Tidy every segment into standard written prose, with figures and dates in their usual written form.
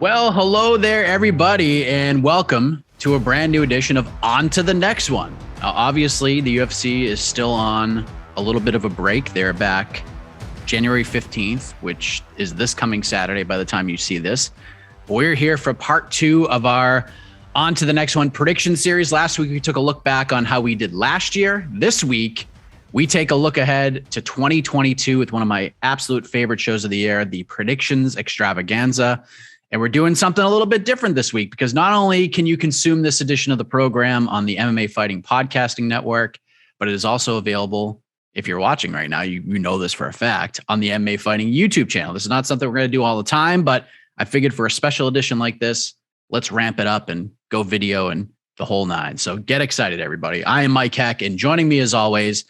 Well, hello there, everybody, and welcome to a brand new edition of On to the Next One. Obviously, the UFC is still on a little bit of a break. They're back January 15th, which is this coming Saturday by the time you see this. We're here for part two of our On to the Next One prediction series. Last week, we took a look back on how we did last year. This week, we take a look ahead to 2022 with one of my absolute favorite shows of the year, the Predictions Extravaganza. And we're doing something a little bit different this week because not only can you consume this edition of the program on the MMA Fighting Podcasting Network, but it is also available, if you're watching right now, you know this for a fact, on the MMA Fighting YouTube channel. This is not something we're going to do all the time, but I figured for a special edition like this, let's ramp it up and go video and the whole nine. So get excited, everybody. I am Mike Heck, and joining me as always,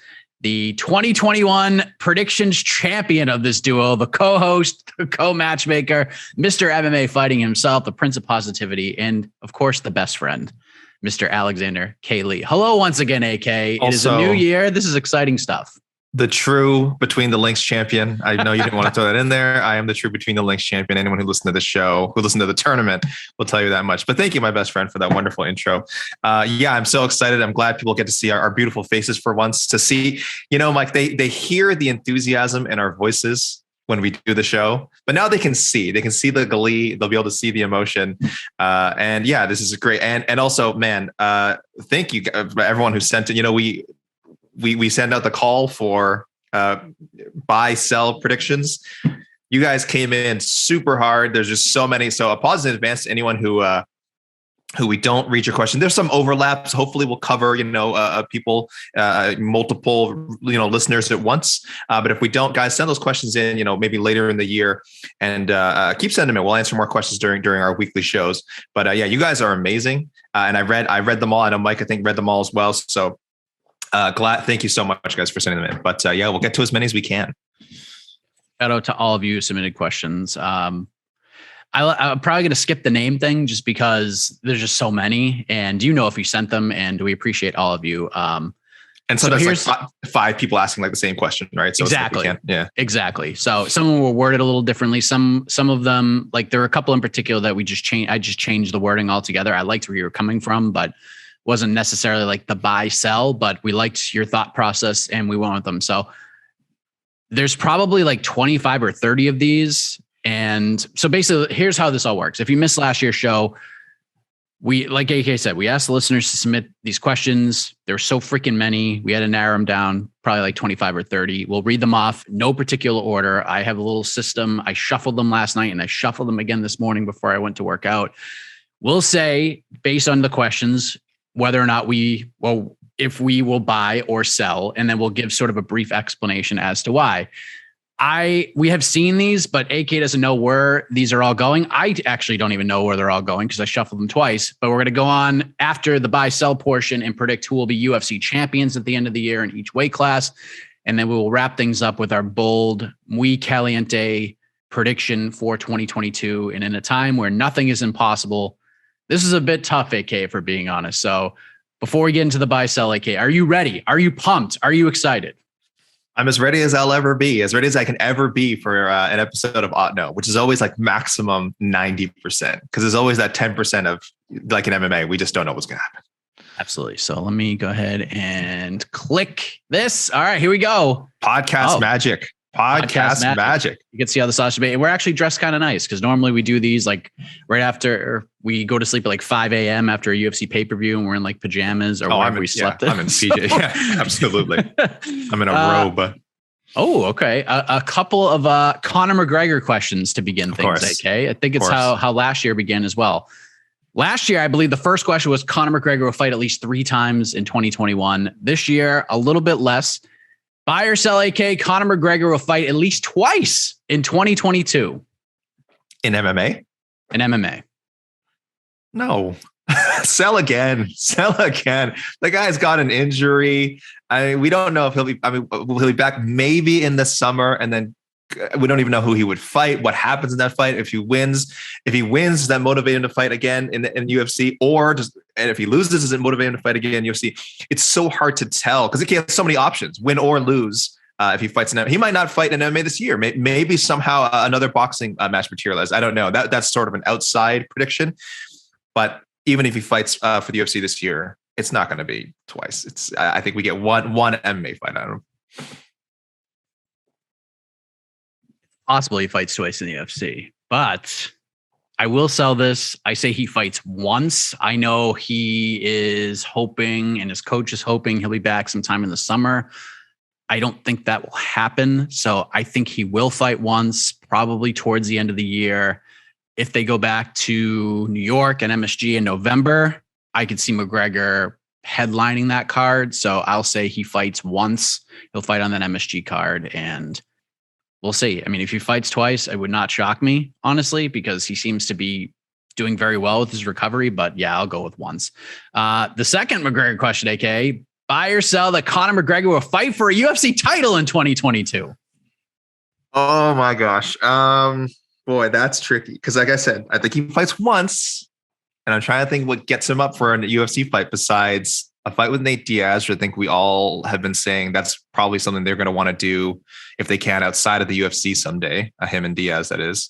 the 2021 predictions champion of this duo, the co-host, the co-matchmaker, Mr. MMA Fighting himself, the Prince of Positivity, and of course, the best friend, Mr. Alexander K. Lee. Hello once again, AK. It is a new year. This is exciting stuff. The true Between the Links champion. I know you didn't want to throw that in there. I am the true Between the Links champion. Anyone who listened to the show, who listened to the tournament will tell you that much. But thank you, my best friend, for that wonderful intro. Yeah, I'm so excited. I'm glad people get to see our beautiful faces for once, to see, Mike, they hear the enthusiasm in our voices when we do the show, but now they can see the glee. They'll be able to see the emotion. And yeah, this is great. And also, man, thank you everyone who sent it. We send out the call for buy, sell predictions. You guys came in super hard. There's just so many. So a pause in advance to anyone who we don't read your question. There's some overlaps. Hopefully we'll cover, people, multiple, listeners at once. But if we don't, guys, send those questions in, maybe later in the year, and keep sending them in. We'll answer more questions during our weekly shows. But yeah, you guys are amazing. And I read them all. I know Mike, I think, read them all as well. So thank you so much, guys, for sending them in. But yeah, we'll get to as many as we can. Shout out to all of you who submitted questions. I'm probably going to skip the name thing just because there's just so many, and if you sent them, and we appreciate all of you. And sometimes like five people asking like the same question, right? So exactly. Yeah, exactly. So some of them were worded a little differently. Some of them, like there were a couple in particular that we just changed. I just changed the wording altogether. I liked where you were coming from, but wasn't necessarily like the buy sell, but we liked your thought process and we went with them. So there's probably like 25 or 30 of these. And so basically here's how this all works. If you missed last year's show, we, like AK said, we asked the listeners to submit these questions. There were so freaking many. We had to narrow them down, probably like 25 or 30. We'll read them off, no particular order. I have a little system. I shuffled them last night and I shuffled them again this morning before I went to work out. We'll say, based on the questions, whether or not if we will buy or sell, and then we'll give sort of a brief explanation as to why. We have seen these, but AK doesn't know where these are all going. I actually don't even know where they're all going because I shuffled them twice, but we're going to go on after the buy sell portion and predict who will be UFC champions at the end of the year in each weight class. And then we will wrap things up with our bold, muy caliente prediction for 2022. And in a time where nothing is impossible, this is a bit tough, AK, if we're being honest. So before we get into the buy sell, AK, are you ready? Are you pumped? Are you excited? I'm as ready as I'll ever be, as ready as I can ever be for an episode of OTTNO, which is always like maximum 90%, because there's always that 10% of like in MMA. We just don't know what's going to happen. Absolutely. So let me go ahead and click this. All right, here we go. Podcast magic. Podcast magic. You can see how the sausage made. We're actually dressed kind of nice because normally we do these like right after we go to sleep at like 5 a.m. after a UFC pay-per-view, and we're in like pajamas or wherever we slept. I'm in PJ. Yeah, absolutely. I'm in a robe. Oh, okay. A couple of Conor McGregor questions to begin things, AK. I think it's how last year began as well. Last year, I believe the first question was Conor McGregor will fight at least 3 times in 2021. This year, a little bit less. Buy or sell, AK, Conor McGregor will fight at least twice in 2022. In MMA? In MMA. No. Sell again. The guy's got an injury. We don't know if he'll be back maybe in the summer, and then we don't even know who he would fight, what happens in that fight. If he wins, does that motivate him to fight again in UFC? And if he loses, does it motivate him to fight again in UFC? It's so hard to tell because he has so many options, win or lose. If he fights he might not fight in MMA this year. Maybe somehow another boxing match materializes. I don't know. That's sort of an outside prediction. But even if he fights for the UFC this year, it's not going to be twice. I think we get one MMA fight out of him. Possible he fights twice in the UFC, but I will sell this. I say he fights once. I know he is hoping, and his coach is hoping, he'll be back sometime in the summer. I don't think that will happen. So I think he will fight once, probably towards the end of the year. If they go back to New York and MSG in November, I could see McGregor headlining that card. So I'll say he fights once. He'll fight on that MSG card, and we'll see. I mean, if he fights twice, it would not shock me, honestly, because he seems to be doing very well with his recovery. But yeah, I'll go with once. The second McGregor question, aka buy or sell that Conor McGregor will fight for a UFC title in 2022. Oh my gosh. Boy, that's tricky. Because like I said, I think he fights once. And I'm trying to think what gets him up for a UFC fight besides a fight with Nate Diaz, which I think we all have been saying that's probably something they're going to want to do if they can outside of the UFC someday. Him and Diaz, that is.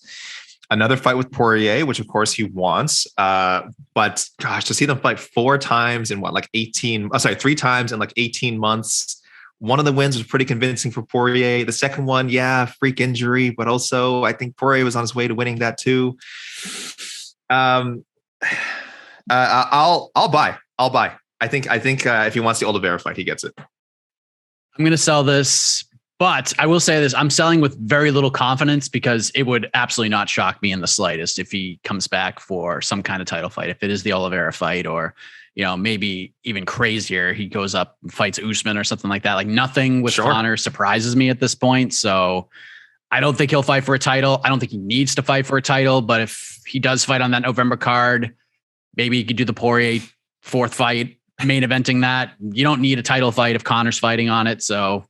Another fight with Poirier, which of course he wants. But gosh, to see them fight 3 times in 18 months. One of the wins was pretty convincing for Poirier. The second one, freak injury, but also I think Poirier was on his way to winning that too. I'll buy. I think if he wants the Oliveira fight, he gets it. I'm going to sell this, but I will say this. I'm selling with very little confidence because it would absolutely not shock me in the slightest if he comes back for some kind of title fight. If it is the Oliveira fight, or, maybe even crazier, he goes up and fights Usman or something like that. Like, nothing with Conor surprises me at this point. So I don't think he'll fight for a title. I don't think he needs to fight for a title, but if he does fight on that November card, maybe he could do the Poirier 4th fight, main eventing that. You don't need a title fight if Conor's fighting on it. So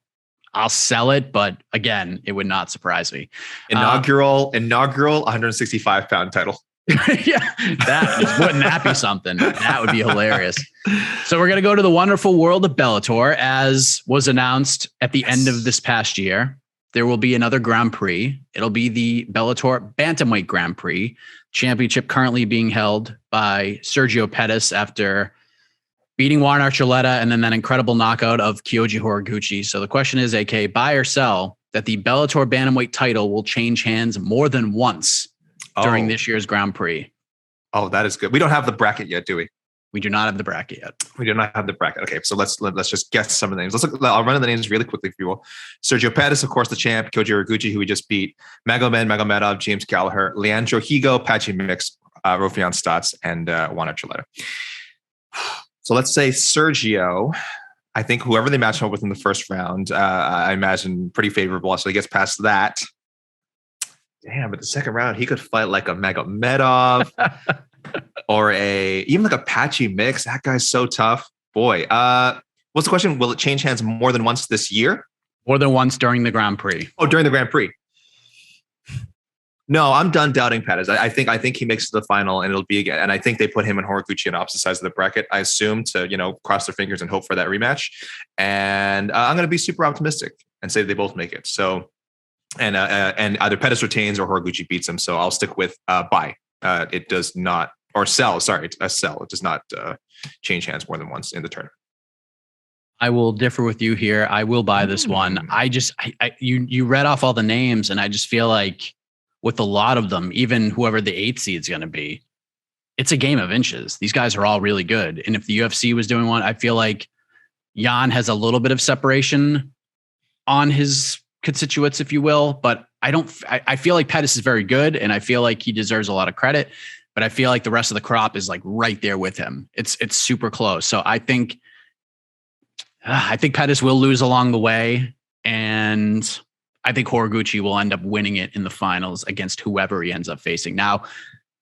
I'll sell it, but again, it would not surprise me. Inaugural 165-pound title. Yeah, wouldn't that be something? That would be hilarious. So we're going to go to the wonderful world of Bellator, as was announced at the end of this past year. There will be another Grand Prix. It'll be the Bellator Bantamweight Grand Prix championship, currently being held by Sergio Pettis after beating Juan Archuleta and then that incredible knockout of Kyoji Horiguchi. So the question is, AK, buy or sell that the Bellator Bantamweight title will change hands more than once during this year's Grand Prix? Oh, that is good. We don't have the bracket yet, do we? We do not have the bracket yet. We do not have the bracket. Okay, so let's just guess some of the names. I'll run the names really quickly for you all. Sergio Pettis, of course, the champ. Kyoji Horiguchi, who we just beat. Magomedov, James Gallagher, Leandro Higo, Patchy Mix, Raufeon Stotts, and Juan Archuleta. So let's say Sergio. I think whoever they match him up with in the first round, I imagine pretty favorable. So he gets past that. Damn, but the second round, he could fight like a Magomedov. Or even like a Patchy Mix. That guy's so tough. Boy, what's the question? Will it change hands more than once this year? More than once during the Grand Prix. Oh, during the Grand Prix. No, I'm done doubting Pettis. I think he makes it to the final and it'll be again. And I think they put him and Horiguchi on opposite sides of the bracket, I assume, to, cross their fingers and hope for that rematch. And I'm going to be super optimistic and say they both make it. So, and either Pettis retains or Horiguchi beats him. So I'll stick with buy. It does not. Or sell, sorry, a sell. It does not change hands more than once in the tournament. I will differ with you here. I will buy this one. You read off all the names, and I just feel like with a lot of them, even whoever the 8th seed is going to be, it's a game of inches. These guys are all really good. And if the UFC was doing one, I feel like Jan has a little bit of separation on his constituents, if you will. But I feel like Pettis is very good, and I feel like he deserves a lot of credit. But I feel like the rest of the crop is like right there with him. It's super close. So I think Pettis will lose along the way. And I think Horiguchi will end up winning it in the finals against whoever he ends up facing. Now,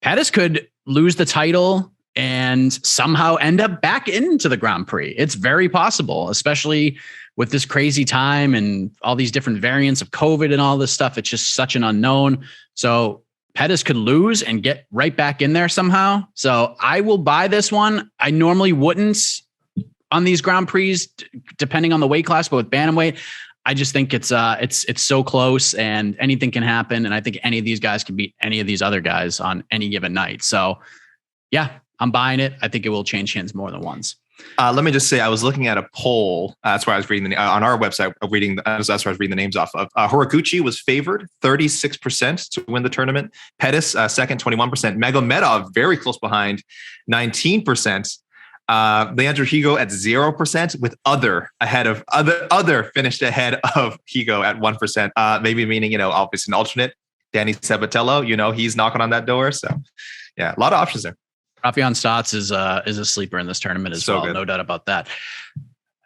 Pettis could lose the title and somehow end up back into the Grand Prix. It's very possible, especially with this crazy time and all these different variants of COVID and all this stuff. It's just such an unknown. So Pettis could lose and get right back in there somehow. So I will buy this one. I normally wouldn't on these Grand Prix, depending on the weight class, but with bantamweight, I just think it's so close and anything can happen. And I think any of these guys can beat any of these other guys on any given night. So yeah, I'm buying it. I think it will change hands more than once. Let me just say, I was looking at a poll. That's where I was reading on our website. That's where I was reading the names off of. Horiguchi was favored 36% to win the tournament. Pettis second, 21%. Magomedov very close behind, 19%. Leandro Higo at 0%, with other finished ahead of Higo at 1%. Maybe meaning obviously an alternate. Danny Sabatello, he's knocking on that door. So yeah, a lot of options there. Rafion Stotts is a sleeper in this tournament as well. Good. No doubt about that.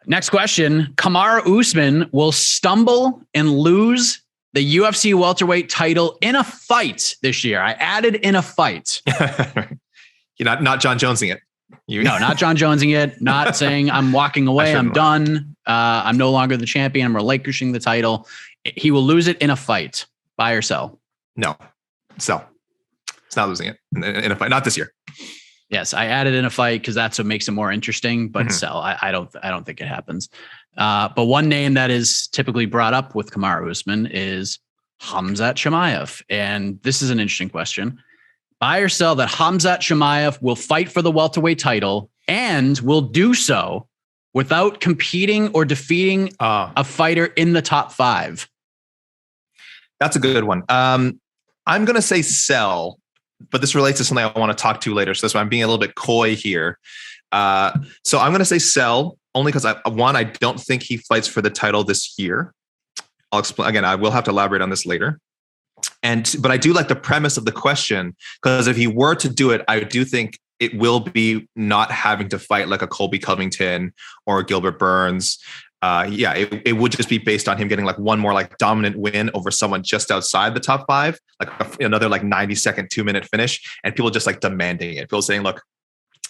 Next question. Kamaru Usman will stumble and lose the UFC welterweight title in a fight this year. I added in a fight. You're not Jon Jonesing it. No, not Jon Jonesing it. Not saying I'm walking away. I'm done. I'm no longer the champion. I'm relinquishing the title. He will lose it in a fight. Buy or sell? No. Sell. It's not losing it in a fight. Not this year. Yes, I added in a fight because that's what makes it more interesting. But sell. I don't think it happens. But one name that is typically brought up with Kamaru Usman is Khamzat Chimaev, and this is an interesting question. Buy or sell that Khamzat Chimaev will fight for the welterweight title and will do so without competing or defeating a fighter in the top 5. That's a good one. I'm going to say sell, but this relates to something I want to talk to later. So that's why I'm being a little bit coy here. So I'm going to say sell only because I don't think he fights for the title this year. I'll explain again. I will have to elaborate on this later. But I do like the premise of the question, because if he were to do it, I do think it will be not having to fight like a Colby Covington or a Gilbert Burns. It would just be based on him getting like one more like dominant win over someone just outside the top 5, like another like 90-second 2-minute finish, and people just like demanding it. People saying, look,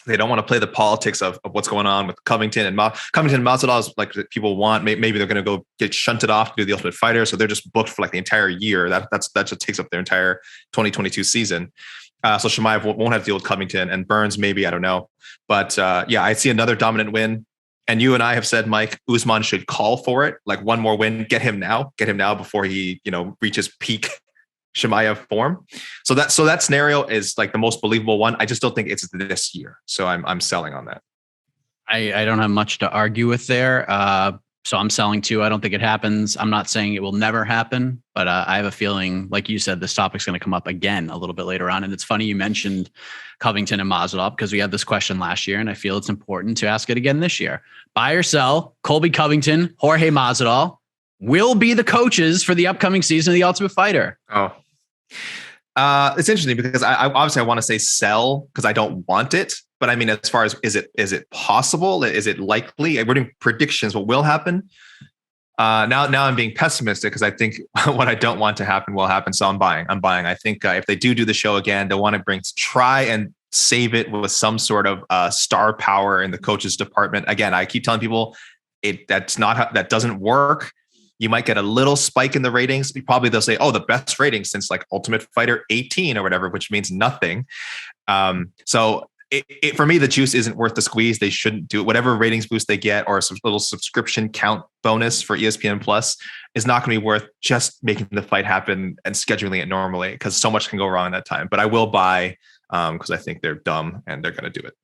they don't want to play the politics of what's going on with Covington and Masvidal is like people want. Maybe they're going to go get shunted off to do the Ultimate Fighter, so they're just booked for like the entire year. That just takes up their entire 2022 season. So Chimaev won't have to deal with Covington, and Burns maybe, I don't know, but I see another dominant win. And you and I have said, Mike, Usman should call for it, like one more win, get him now before he reaches peak Chimaev form. So that scenario is like the most believable one. I just don't think it's this year. So I'm selling on that. I don't have much to argue with there. So I'm selling too. I don't think it happens. I'm not saying it will never happen, but I have a feeling, like you said, this topic's going to come up again a little bit later on. And it's funny you mentioned Covington and Masvidal, because we had this question last year, and I feel it's important to ask it again this year. Buy or sell, Colby Covington, Jorge Masvidal will be the coaches for the upcoming season of The Ultimate Fighter. Oh, it's interesting because I obviously want to say sell because I don't want it. But I mean, as far as is it possible? Is it likely? We're doing predictions. What will happen? Now I'm being pessimistic because I think what I don't want to happen will happen. So I'm buying. I think if they do the show again, they'll want to try and save it with some sort of star power in the coaches department. Again, I keep telling people that doesn't work. You might get a little spike in the ratings. Probably they'll say, oh, the best ratings since like Ultimate Fighter 18 or whatever, which means nothing. So for me, the juice isn't worth the squeeze. They shouldn't do it. Whatever ratings boost they get or a little subscription count bonus for ESPN Plus is not going to be worth just making the fight happen and scheduling it normally, because so much can go wrong in that time. But I will buy because I think they're dumb and they're going to do it.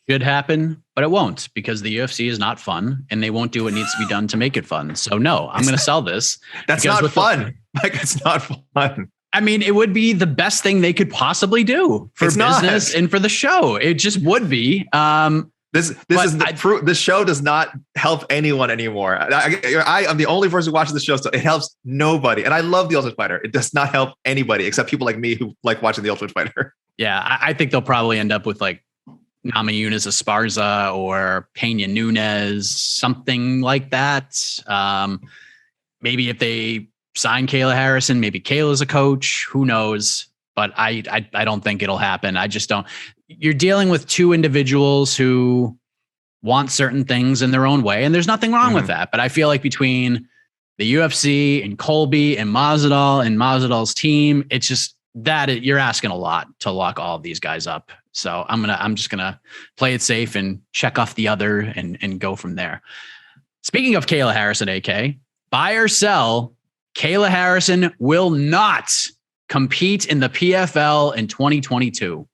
Should happen, but it won't, because the UFC is not fun and they won't do what needs to be done to make it fun. So no, I'm going to sell this. That's not fun. It's not fun. I mean, it would be the best thing they could possibly do for business and for the show. It just would be. This show does not help anyone anymore. I'm the only person who watches the show, so it helps nobody. And I love The Ultimate Fighter. It does not help anybody except people like me who like watching The Ultimate Fighter. Yeah, I think they'll probably end up with like Namajunas Esparza or Peña Nunes, something like that. Maybe if they sign Kayla Harrison, maybe Kayla's a coach, who knows? But I don't think it'll happen. I just don't. You're dealing with two individuals who want certain things in their own way, and there's nothing wrong with that. But I feel like between the UFC and Colby and Masvidal and Masvidal's team, it's just that you're asking a lot to lock all of these guys up. So I'm just gonna play it safe and check off the other and go from there. Speaking of Kayla Harrison, AK, buy or sell, Kayla Harrison will not compete in the PFL in 2022.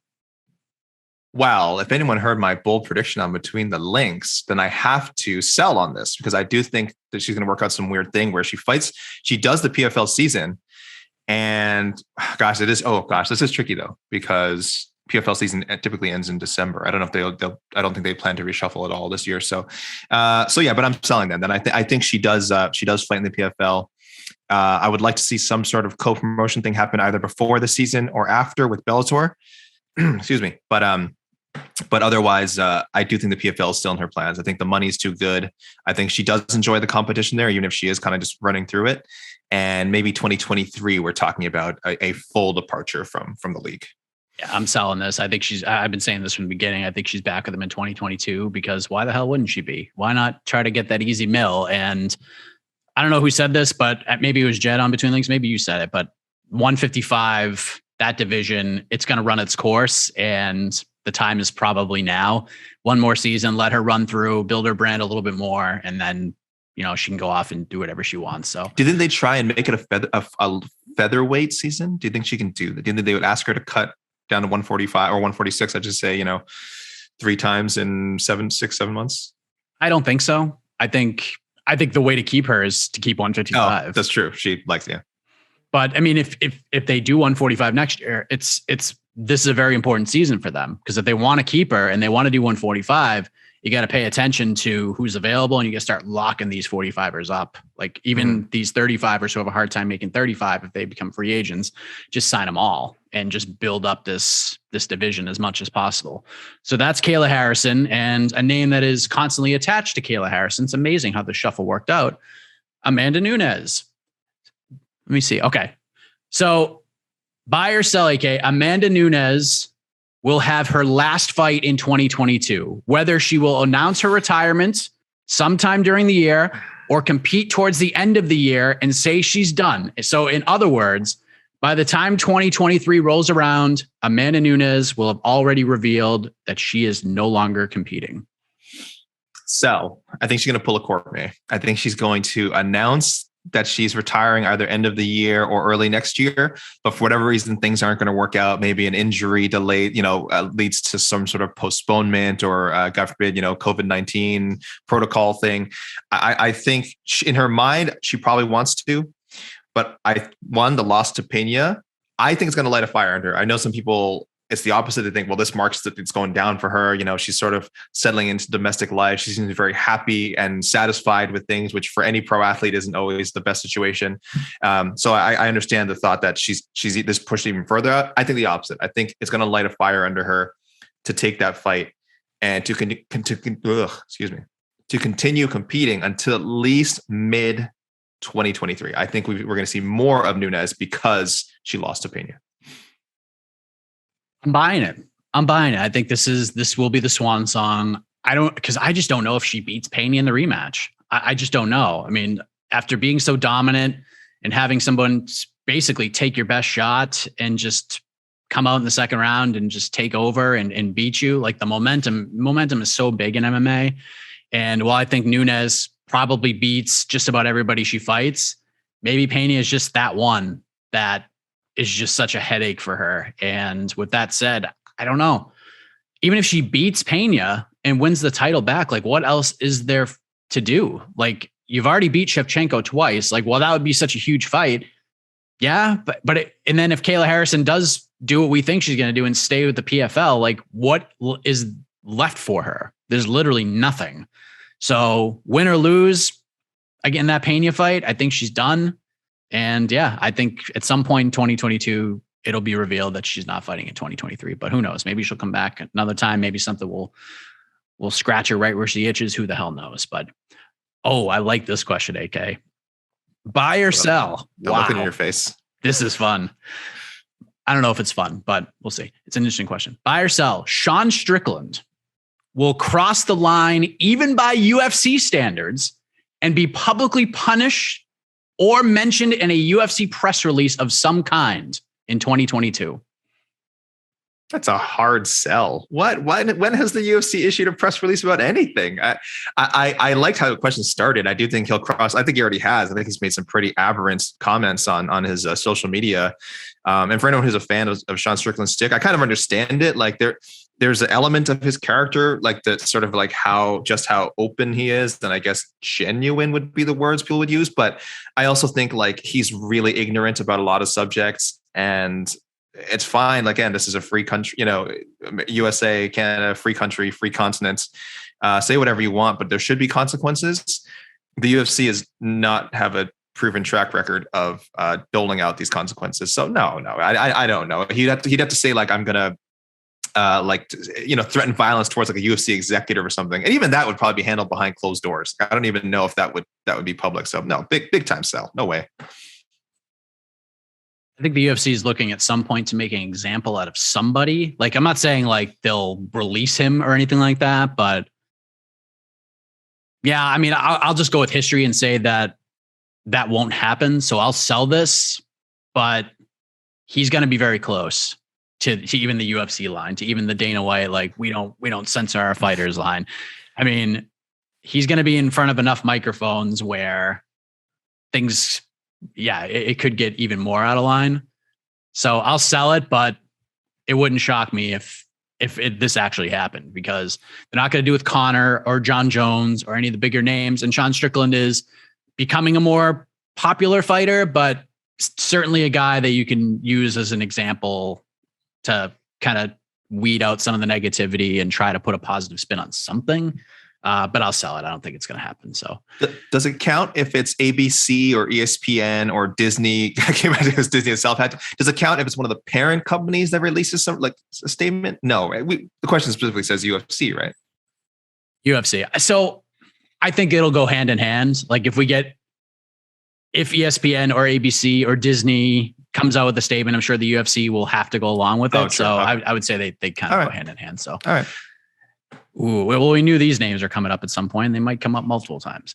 Well, if anyone heard my bold prediction on Between the Links, then I have to sell on this because I do think that she's going to work out some weird thing where she fights. She does the PFL season. And gosh, this is tricky though, because PFL season typically ends in December. I don't know if I don't think they plan to reshuffle at all this year. So yeah, but I'm selling them. Then I think she does fight in the PFL. I would like to see some sort of co-promotion thing happen either before the season or after with Bellator. Excuse me. But otherwise, I do think the PFL is still in her plans. I think the money's too good. I think she does enjoy the competition there, even if she is kind of just running through it. And maybe 2023, we're talking about a full departure from the league. Yeah, I'm selling this. I think I've been saying this from the beginning. I think she's back with them in 2022 because why the hell wouldn't she be? Why not try to get that easy mill? And I don't know who said this, but maybe it was Jed on Between Links. Maybe you said it, but 155, that division, it's going to run its course. And the time is probably now. One more season, let her run through, build her brand a little bit more. And then, she can go off and do whatever she wants. So do you think they try and make it a featherweight season? Do you think she can do that? Do you think they would ask her to cut down to 145 or 146? I just say, 3 times in 7 months. I don't think so. I think the way to keep her is to keep 155. Oh, that's true. She likes, yeah. But I mean, if they do 145 next year, this is a very important season for them because if they want to keep her and they want to do 145, you got to pay attention to who's available and you got to start locking these 45ers up. Like even these 35ers who have a hard time making 35, if they become free agents, just sign them all and just build up this division as much as possible. So that's Kayla Harrison, and a name that is constantly attached to Kayla Harrison. It's amazing how the shuffle worked out. Amanda Nunes. Let me see. Okay. So buy or sell, AK, Amanda Nunes will have her last fight in 2022, whether she will announce her retirement sometime during the year or compete towards the end of the year and say she's done. So in other words, by the time 2023 rolls around, Amanda Nunes will have already revealed that she is no longer competing. So I think she's going to pull a Courtney. I think she's going to announce that she's retiring either end of the year or early next year, but for whatever reason, things aren't going to work out. Maybe an injury delay, leads to some sort of postponement or God forbid, COVID-19 protocol thing. I think in her mind, she probably wants to, but the loss to Pena, I think it's going to light a fire under her. I know some people, it's the opposite. They think, well, this marks that it's going down for her. She's sort of settling into domestic life. She seems very happy and satisfied with things, which for any pro athlete isn't always the best situation. So I understand the thought that she's this pushed even further out. I think the opposite. I think it's going to light a fire under her to take that fight and to continue competing until at least mid 2023. I think we're going to see more of Nunes because she lost to Pena. I'm buying it. I think this will be the swan song. I just don't know if she beats Pena in the rematch. I just don't know. I mean, after being so dominant and having someone basically take your best shot and just come out in the second round and just take over and beat you, like the momentum is so big in MMA. And while I think Nunes probably beats just about everybody she fights, maybe Pena is just that one that is just such a headache for her. And with that said, I don't know. Even if she beats Pena and wins the title back, like what else is there to do? Like you've already beat Shevchenko twice. Like, well, that would be such a huge fight. Yeah. And then if Kayla Harrison does do what we think she's going to do and stay with the PFL, like what is left for her? There's literally nothing. So win or lose, again, that Pena fight, I think she's done. And yeah, I think at some point in 2022, it'll be revealed that she's not fighting in 2023, but who knows? Maybe she'll come back another time. Maybe something will scratch her right where she itches. Who the hell knows? But, I like this question, AK. Buy or sell? I'm looking in your face. This is fun. I don't know if it's fun, but we'll see. It's an interesting question. Buy or sell? Sean Strickland will cross the line even by UFC standards and be publicly punished or mentioned in a UFC press release of some kind in 2022. That's a hard sell. What? When has the UFC issued a press release about anything? I liked how the question started. I do think he'll cross. I think he already has. I think he's made some pretty aberrant comments on his social media. And for anyone who's a fan of Sean Strickland's stick, I kind of understand it. Like there's an element of his character, like that sort of like how open he is. And I guess genuine would be the words people would use. But I also think like he's really ignorant about a lot of subjects, and it's fine. Again, this is a free country, USA, Canada, free country, free continent. Say whatever you want, but there should be consequences. The UFC does not have a proven track record of doling out these consequences. So no, I don't know. He'd have to say like, I'm gonna threaten violence towards like a UFC executive or something, and even that would probably be handled behind closed doors. I don't even know if that would be public. So no, big time sell. No way. I think the UFC is looking at some point to make an example out of somebody. Like, I'm not saying like they'll release him or anything like that, but yeah, I mean, I'll just go with history and say that won't happen. So I'll sell this, but he's going to be very close to even the UFC line, to even the Dana White, like we don't censor our fighters line. I mean, he's going to be in front of enough microphones where things, it could get even more out of line. So I'll sell it, but it wouldn't shock me if this actually happened, because they're not going to do with Conor or Jon Jones or any of the bigger names. And Sean Strickland is becoming a more popular fighter, but certainly a guy that you can use as an example to kind of weed out some of the negativity and try to put a positive spin on something. But I'll sell it. I don't think it's going to happen. So does it count if it's ABC or ESPN or Disney? I can't imagine it was Disney itself. Does it count if it's one of the parent companies that releases some like a statement? No, right? The question specifically says UFC, right? UFC. So I think it'll go hand in hand. Like if ESPN or ABC or Disney comes out with a statement, I'm sure the UFC will have to go along with it. True. So okay. I would say they kind of go hand in hand. So, all right. Ooh, well, we knew these names are coming up at some point. They might come up multiple times.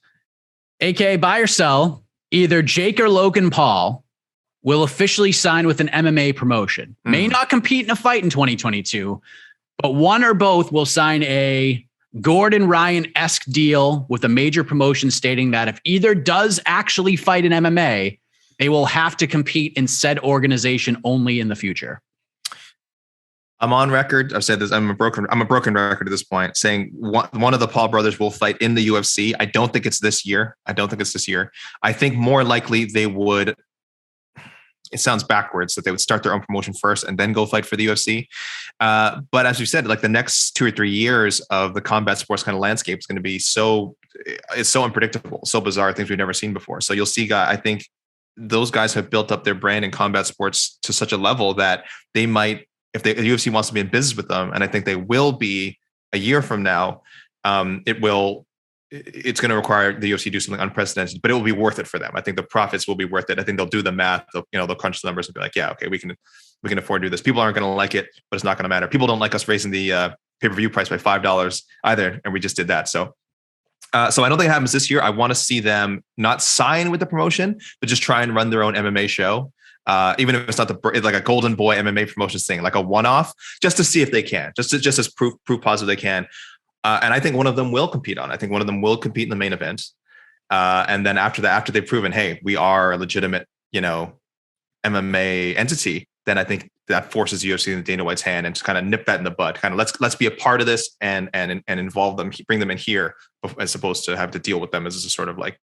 AK, buy or sell, either Jake or Logan Paul will officially sign with an MMA promotion. May not compete in a fight in 2022, but one or both will sign a Gordon Ryan-esque deal with a major promotion stating that if either does actually fight in MMA, they will have to compete in said organization only in the future. I'm on record. I've said this. I'm a broken record at this point, saying one of the Paul brothers will fight in the UFC. I don't think it's this year. I think more likely they would. It sounds backwards that they would start their own promotion first and then go fight for the UFC. But as you said, like the next 2 or 3 years of the combat sports kind of landscape is going to be it's so unpredictable, so bizarre, things we've never seen before. So you'll see, I think those guys have built up their brand in combat sports to such a level that they might, if the UFC wants to be in business with them, and I think they will be a year from now, it's going to require the UFC to do something unprecedented, but it will be worth it for them. I think the profits will be worth it. I think they'll do the math. They'll crunch the numbers and be like, yeah, okay, we can afford to do this. People aren't going to like it, but it's not going to matter. People don't like us raising the pay-per-view price by $5 either, and we just did that. So I don't think it happens this year. I want to see them not sign with the promotion, but just try and run their own MMA show. Even if it's not like a golden boy MMA promotions thing, like a one-off, just to see if they can, just as proof positive they can. And I think one of them will compete on. I think one of them will compete in the main event. And then after they've proven, hey, we are a legitimate, MMA entity, then I think that forces UFC in Dana White's hand and just kind of nip that in the bud. Kind of let's be a part of this and involve them, bring them in here, as opposed to have to deal with them as a sort of like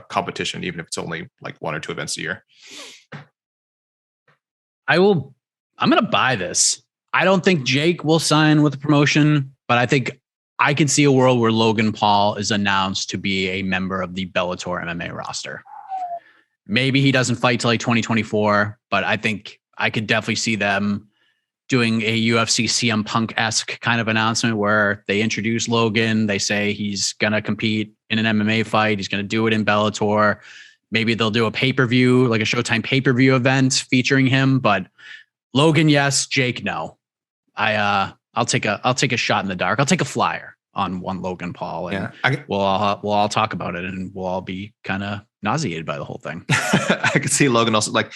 competition, even if it's only like 1 or 2 events a year. I'm going to buy this. I don't think Jake will sign with the promotion, but I think I can see a world where Logan Paul is announced to be a member of the Bellator MMA roster. Maybe he doesn't fight till like 2024, but I think I could definitely see them doing a UFC CM Punk-esque kind of announcement where they introduce Logan. They say he's going to compete in an MMA fight. He's going to do it in Bellator. Maybe they'll do a pay-per-view, like a Showtime pay-per-view event featuring him. But Logan, yes. Jake, no. I'll take a shot in the dark. I'll take a flyer. on one Logan Paul, and yeah, we'll all talk about it, and we'll all be kind of nauseated by the whole thing. I could see Logan also, like,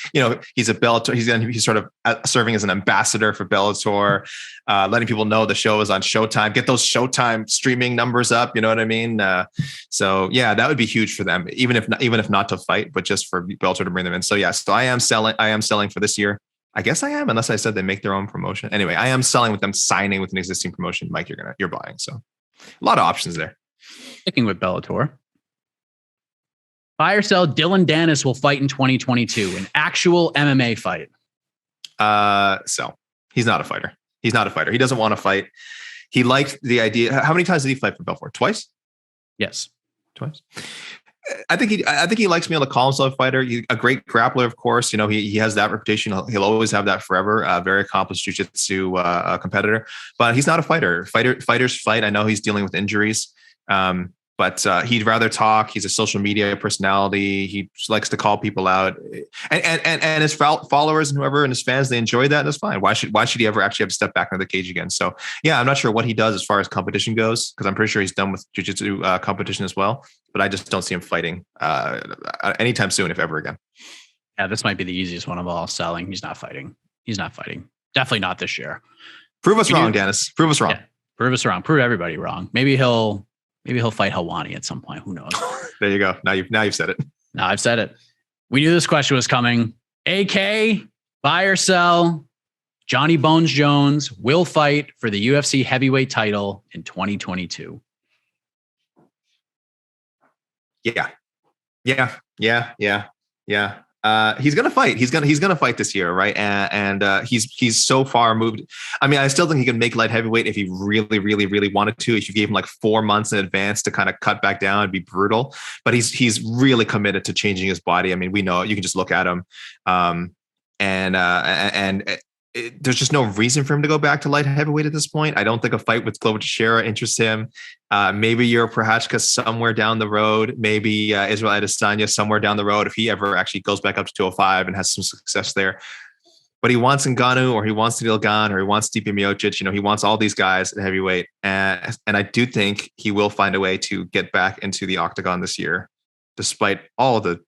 he's a Bellator. He's sort of serving as an ambassador for Bellator, letting people know the show is on Showtime. Get those Showtime streaming numbers up. You know what I mean? So yeah, that would be huge for them, even if not to fight, but just for Bellator to bring them in. So yeah, so I am selling for this year. I guess I am, unless I said they make their own promotion. Anyway, I am selling with them signing with an existing promotion. Mike, you're buying. So a lot of options there. Sticking with Bellator. Buy or sell, Dillon Danis will fight in 2022, an actual MMA fight. Sell. He's not a fighter. He doesn't want to fight. He liked the idea. How many times did he fight for Bellator? Twice? Yes. Twice. I think he likes me on the call himself fighter. He's a great grappler, of course. He has that reputation. He'll always have that forever. Very accomplished jiu-jitsu competitor, but he's not a fighter. Fighters fight. I know he's dealing with injuries, but he'd rather talk. He's a social media personality. He likes to call people out, and his followers and whoever and his fans, they enjoy that. And that's fine. Why should he ever actually have to step back into the cage again? So yeah, I'm not sure what he does as far as competition goes, because I'm pretty sure he's done with jiu-jitsu competition as well. But I just don't see him fighting anytime soon, if ever again. Yeah, this might be the easiest one of all. Selling. He's not fighting. Definitely not this year. Prove us wrong, Dennis. Prove us wrong. Yeah, prove us wrong. Prove everybody wrong. Maybe he'll fight Helwani at some point. Who knows? There you go. Now you've said it. No, I've said it. We knew this question was coming. AK, buy or sell, Johnny Bones Jones will fight for the UFC heavyweight title in 2022. Yeah. He's gonna fight. He's gonna fight this year, right? And he's so far moved. I mean, I still think he can make light heavyweight if he really, really, really wanted to. If you gave him like 4 months in advance to kind of cut back down, it'd be brutal. But he's really committed to changing his body. I mean, we know, you can just look at him, there's just no reason for him to go back to light heavyweight at this point. I don't think a fight with Glover Teixeira interests him. Maybe Yuri Prochazka somewhere down the road. Maybe Israel Adesanya somewhere down the road if he ever actually goes back up to 205 and has some success there. But he wants Ngannou, or he wants Ciryl Gane, or he wants Stipe Miocic. He wants all these guys at heavyweight. And I do think he will find a way to get back into the octagon this year, despite all the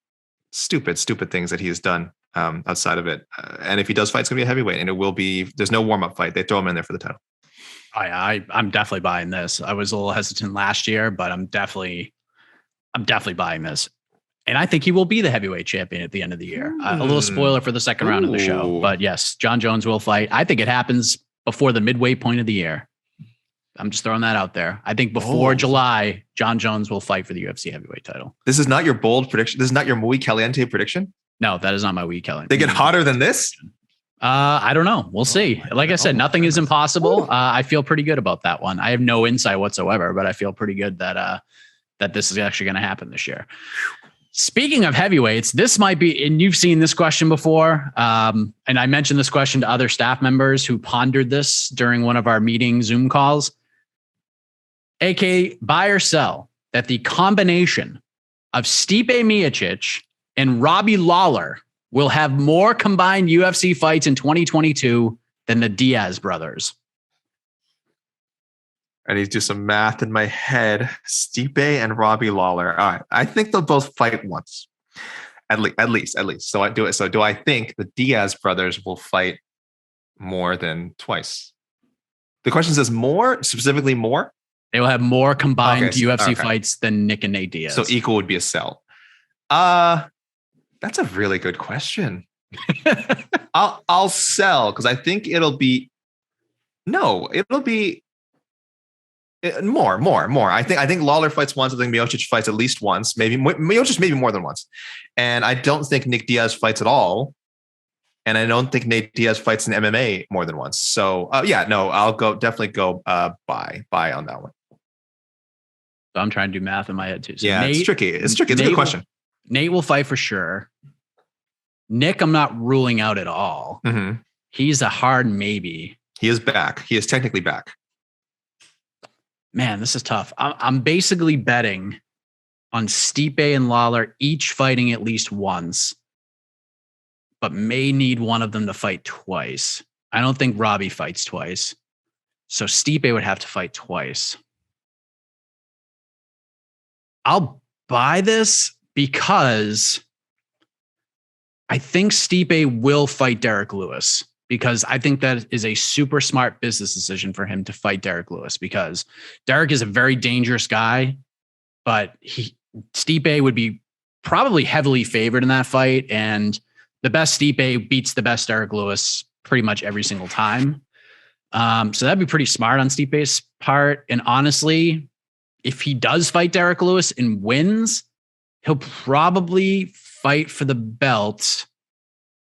stupid things that he has done outside of it. And if he does fight, it's going to be a heavyweight, and there's no warm-up fight. They throw him in there for the title. I'm definitely buying this. I was a little hesitant last year, but I'm definitely buying this. And I think he will be the heavyweight champion at the end of the year. A little spoiler for the second round of the show, but yes, Jon Jones will fight. I think it happens before the midway point of the year. I'm just throwing that out there. I think before July, Jon Jones will fight for the UFC heavyweight title. This is not your bold prediction. This is not your muy caliente prediction. No, that is not my week, Kellen. They get hotter than this? I don't know. We'll see. Like I said, nothing is impossible. I feel pretty good about that one. I have no insight whatsoever, but I feel pretty good that this is actually going to happen this year. Speaking of heavyweights, this might be, and you've seen this question before. And I mentioned this question to other staff members who pondered this during one of our meeting Zoom calls. AK, buy or sell that the combination of Stipe Miocic and Robbie Lawler will have more combined UFC fights in 2022 than the Diaz brothers. I need to do some math in my head. Stipe and Robbie Lawler. All right. I think they'll both fight once. At least. So I do it. So do I think the Diaz brothers will fight more than twice? The question says more, specifically more? They will have more combined UFC fights than Nick and Nate Diaz. So equal would be a sell. That's a really good question. I'll sell, because I think it'll be more. I think Lawler fights once. I think Miocic fights at least once. Maybe Miocic maybe more than once. And I don't think Nick Diaz fights at all. And I don't think Nate Diaz fights in MMA more than once. So I'll definitely go buy on that one. So I'm trying to do math in my head too. So yeah, it's tricky. It's a good question. Nate will fight for sure. Nick, I'm not ruling out at all. Mm-hmm. He's a hard maybe. He is back. He is technically back. Man, this is tough. I'm basically betting on Stipe and Lawler each fighting at least once, but may need one of them to fight twice. I don't think Robbie fights twice. So Stipe would have to fight twice. I'll buy this because I think Stipe will fight Derek Lewis, because I think that is a super smart business decision for him to fight Derek Lewis, because Derek is a very dangerous guy, but Stipe would be probably heavily favored in that fight. And the best Stipe beats the best Derek Lewis pretty much every single time. So that'd be pretty smart on Stipe's part. And honestly, if he does fight Derek Lewis and wins, he'll probably fight for the belt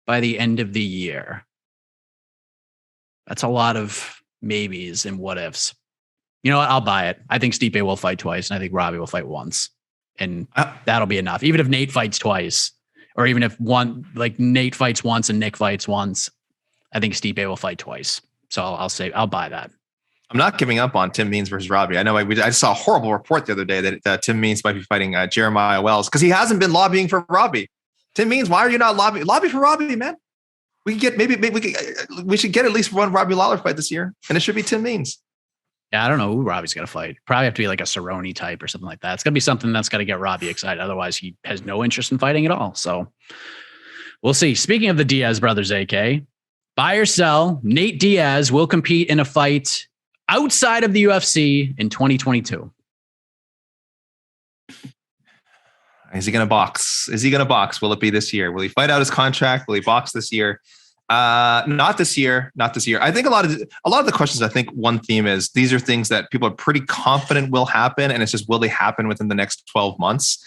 by the end of the year. That's a lot of maybes and what ifs. You know what? I'll buy it. I think Stipe will fight twice, and I think Robbie will fight once. And that'll be enough. Even if Nate fights twice, or even if Nate fights once and Nick fights once, I think Stipe will fight twice. So I'll buy that. I'm not giving up on Tim Means versus Robbie. I know I saw a horrible report the other day that Tim Means might be fighting Jeremiah Wells because he hasn't been lobbying for Robbie. Tim Means, why are you not lobbying? Lobby for Robbie, man. We can get maybe we should get at least one Robbie Lawler fight this year, and it should be Tim Means. Yeah, I don't know who Robbie's going to fight. Probably have to be like a Cerrone type or something like that. It's going to be something that's going to get Robbie excited. Otherwise, he has no interest in fighting at all. So we'll see. Speaking of the Diaz brothers, AK, buy or sell, Nate Diaz will compete in a fight outside of the UFC in 2022. Is he going to box? Will it be this year? Will he fight out his contract? Will he box this year? Not this year. I think a lot of the questions, I think one theme is these are things that people are pretty confident will happen. And it's just, will they happen within the next 12 months?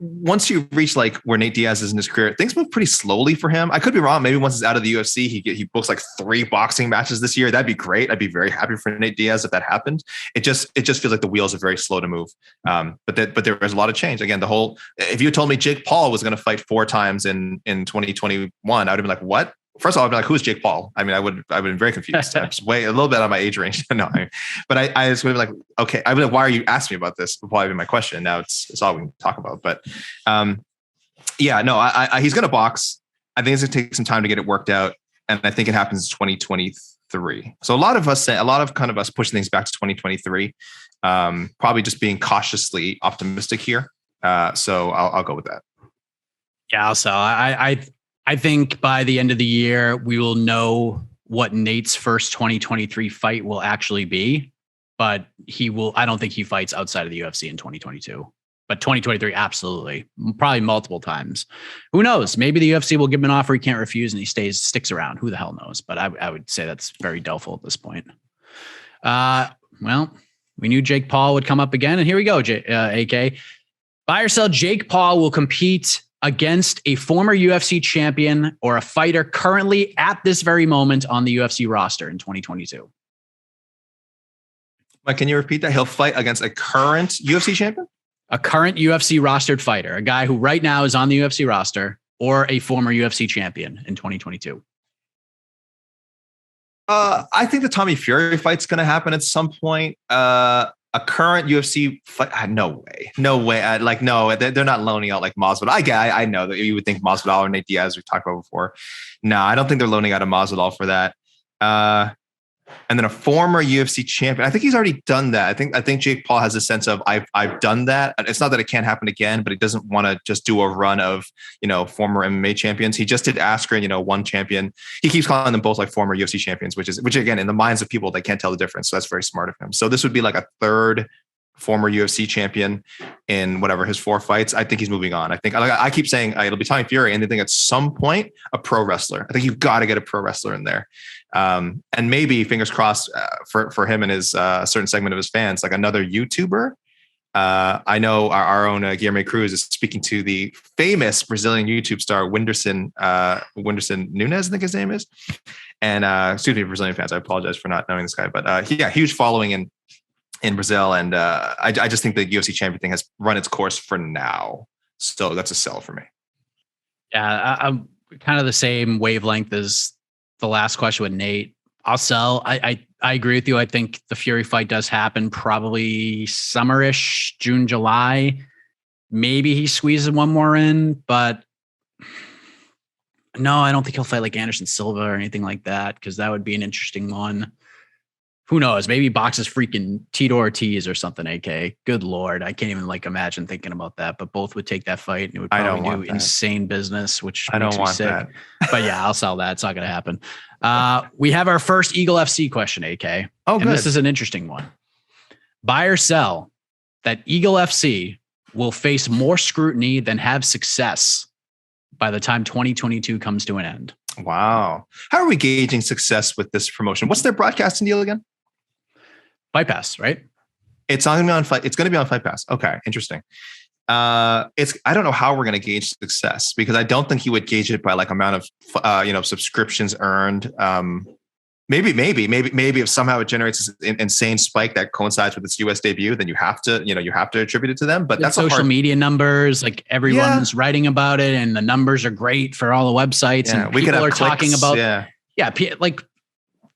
Once you reach like where Nate Diaz is in his career, things move pretty slowly for him. I could be wrong. Maybe once he's out of the UFC, he books like 3 boxing matches this year. That'd be great. I'd be very happy for Nate Diaz if that happened. It just feels like the wheels are very slow to move. But there was a lot of change. Again, if you told me Jake Paul was going to fight 4 times in 2021, I would have been like, what? First of all, I'd be like, who's Jake Paul? I mean, I would have been very confused. I'm just a little bit out of my age range. But I just would be like, okay. I'd be like, why are you asking me about this? Would probably be my question. Now it's all we can talk about. But he's going to box. I think it's going to take some time to get it worked out. And I think it happens in 2023. So a lot of us pushing things back to 2023, probably just being cautiously optimistic here. So I'll go with that. Yeah, I'll sell. I think by the end of the year, we will know what Nate's first 2023 fight will actually be, but I don't think he fights outside of the UFC in 2022, but 2023, absolutely. Probably multiple times. Who knows? Maybe the UFC will give him an offer he can't refuse and he sticks around. Who the hell knows? But I would say that's very doubtful at this point. Well, we knew Jake Paul would come up again, and here we go, AK. Buy or sell, Jake Paul will compete against a former UFC champion or a fighter currently at this very moment on the UFC roster in 2022. Mike, can you repeat that? He'll fight against a current UFC champion? A current UFC rostered fighter, a guy who right now is on the UFC roster, or a former UFC champion in 2022. I think the Tommy Fury fight's going to happen at some point. A current UFC fight? No way. No, they're not loaning out like Masvidal. I know that you would think Masvidal or Nate Diaz we've talked about before. No, I don't think they're loaning out a Masvidal for that. And then a former UFC champion. I think he's already done that. I think Jake Paul has a sense of I've done that. It's not that it can't happen again, but he doesn't want to just do a run of former MMA champions. He just did Askren, one champion. He keeps calling them both like former UFC champions, which again in the minds of people they can't tell the difference. So that's very smart of him. So this would be like a third former UFC champion in whatever his 4 fights. I think he's moving on. I keep saying it'll be Tommy Fury, and I think at some point a pro wrestler. I think you've got to get a pro wrestler in there. And maybe fingers crossed for him and his certain segment of his fans, like another YouTuber. I know our own Guilherme Cruz is speaking to the famous Brazilian YouTube star Whindersson Nunes, I think his name is. And excuse me, Brazilian fans, I apologize for not knowing this guy, but huge following in Brazil. And I just think the UFC champion thing has run its course for now. So that's a sell for me. Yeah, I'm kind of the same wavelength as the last question with Nate. I'll sell. I agree with you. I think the Fury fight does happen probably summerish, June, July. Maybe he squeezes one more in, but no, I don't think he'll fight like Anderson Silva or anything like that, because that would be an interesting one. who knows? Maybe boxes freaking Tito Ortiz or something. AK, good Lord, I can't even like imagine thinking about that. But both would take that fight, and it would probably do insane business, which makes me sick. That. But yeah, I'll sell that. It's not going to happen. We have our first Eagle FC question, AK. Oh, good. And this is an interesting one. Buy or sell that Eagle FC will face more scrutiny than have success by the time 2022 comes to an end. Wow. How are we gauging success with this promotion? What's their broadcasting deal again? Fight Pass, right? It's not going to be on Fight. It's going to be on Fight Pass. Okay, interesting. I don't know how we're going to gauge success, because I don't think he would gauge it by like amount of subscriptions earned. Maybe if somehow it generates an insane spike that coincides with its US debut, then you have to attribute it to them. But that's social media numbers, like everyone's writing about it, and the numbers are great for all the websites, and people are talking about, like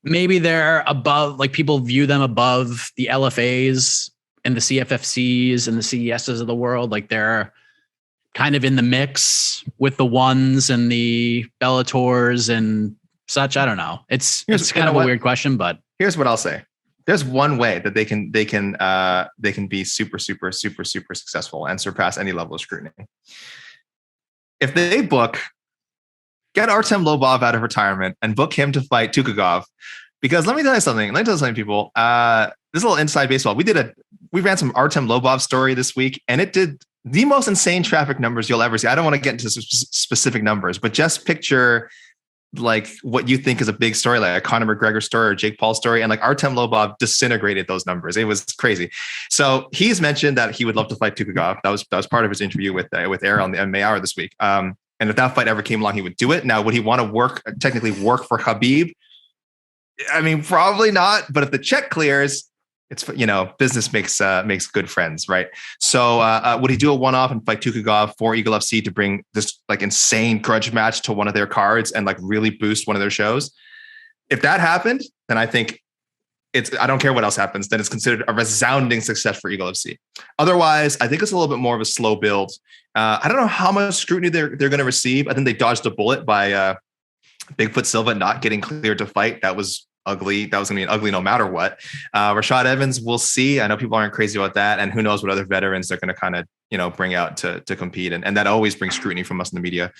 maybe they're above, like people view them above the LFAs and the CFFCs and the CESs of the world. Like they're kind of in the mix with the ones and the Bellators and such. I don't know. It's kind of a weird question, but here's what I'll say. There's one way that they can be super, super, super, super successful and surpass any level of scrutiny. If they get Artem Lobov out of retirement and book him to fight Tukagov, because let me tell you something, people, this is a little inside baseball. We ran some Artem Lobov story this week, and it did the most insane traffic numbers you'll ever see. I don't want to get into specific numbers, but just picture like what you think is a big story, like a Conor McGregor story or Jake Paul story. And like Artem Lobov disintegrated those numbers. It was crazy. So he's mentioned that he would love to fight Tukagov. That was part of his interview with Air on the MMA Hour this week. And if that fight ever came along, he would do it. Now, would he want to technically work for Khabib? I mean, probably not. But if the check clears, it's, business makes good friends, right? So would he do a one-off and fight Tukagov for Eagle FC to bring this like insane grudge match to one of their cards and like really boost one of their shows? If that happened, then I think I don't care what else happens, then it's considered a resounding success for Eagle FC. Otherwise, I think it's a little bit more of a slow build. I don't know how much scrutiny they're going to receive. I think they dodged a bullet by Bigfoot Silva not getting cleared to fight. That was ugly. That was going to be ugly no matter what. Rashad Evans, we'll see. I know people aren't crazy about that. And who knows what other veterans they're going to kind of, bring out to compete. And that always brings scrutiny from us in the media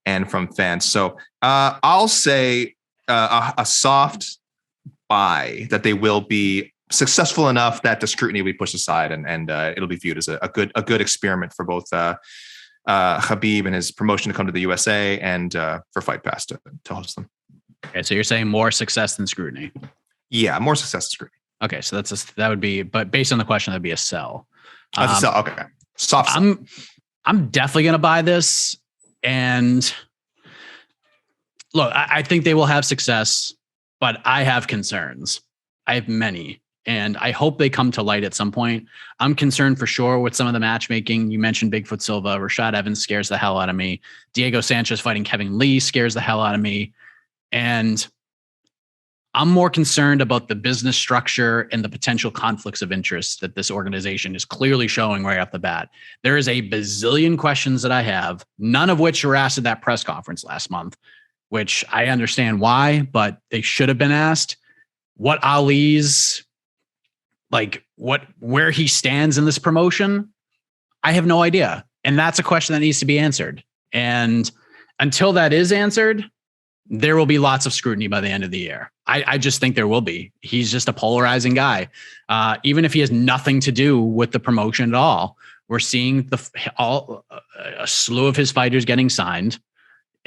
and from fans. So I'll say a soft buy that they will be successful enough that the scrutiny will be pushed aside and it'll be viewed as a good experiment for both Khabib and his promotion to come to the USA and for Fight Pass to host them. Okay, so you're saying more success than scrutiny? Yeah, more success than scrutiny. Okay, so that would be, but based on the question, that'd be a sell. That's a sell. Okay, soft sell. I'm definitely gonna buy this, and look, I think they will have success, but I have concerns. I have many, and I hope they come to light at some point. I'm concerned for sure with some of the matchmaking. You mentioned Bigfoot Silva. Rashad Evans scares the hell out of me. Diego Sanchez fighting Kevin Lee scares the hell out of me. And I'm more concerned about the business structure and the potential conflicts of interest that this organization is clearly showing right off the bat. There is a bazillion questions that I have, none of which were asked at that press conference last month, which I understand why, but they should have been asked. What Ali's, where he stands in this promotion, I have no idea. And that's a question that needs to be answered. And until that is answered, there will be lots of scrutiny by the end of the year. I just think there will be. He's just a polarizing guy. Even if he has nothing to do with the promotion at all, we're seeing a slew of his fighters getting signed.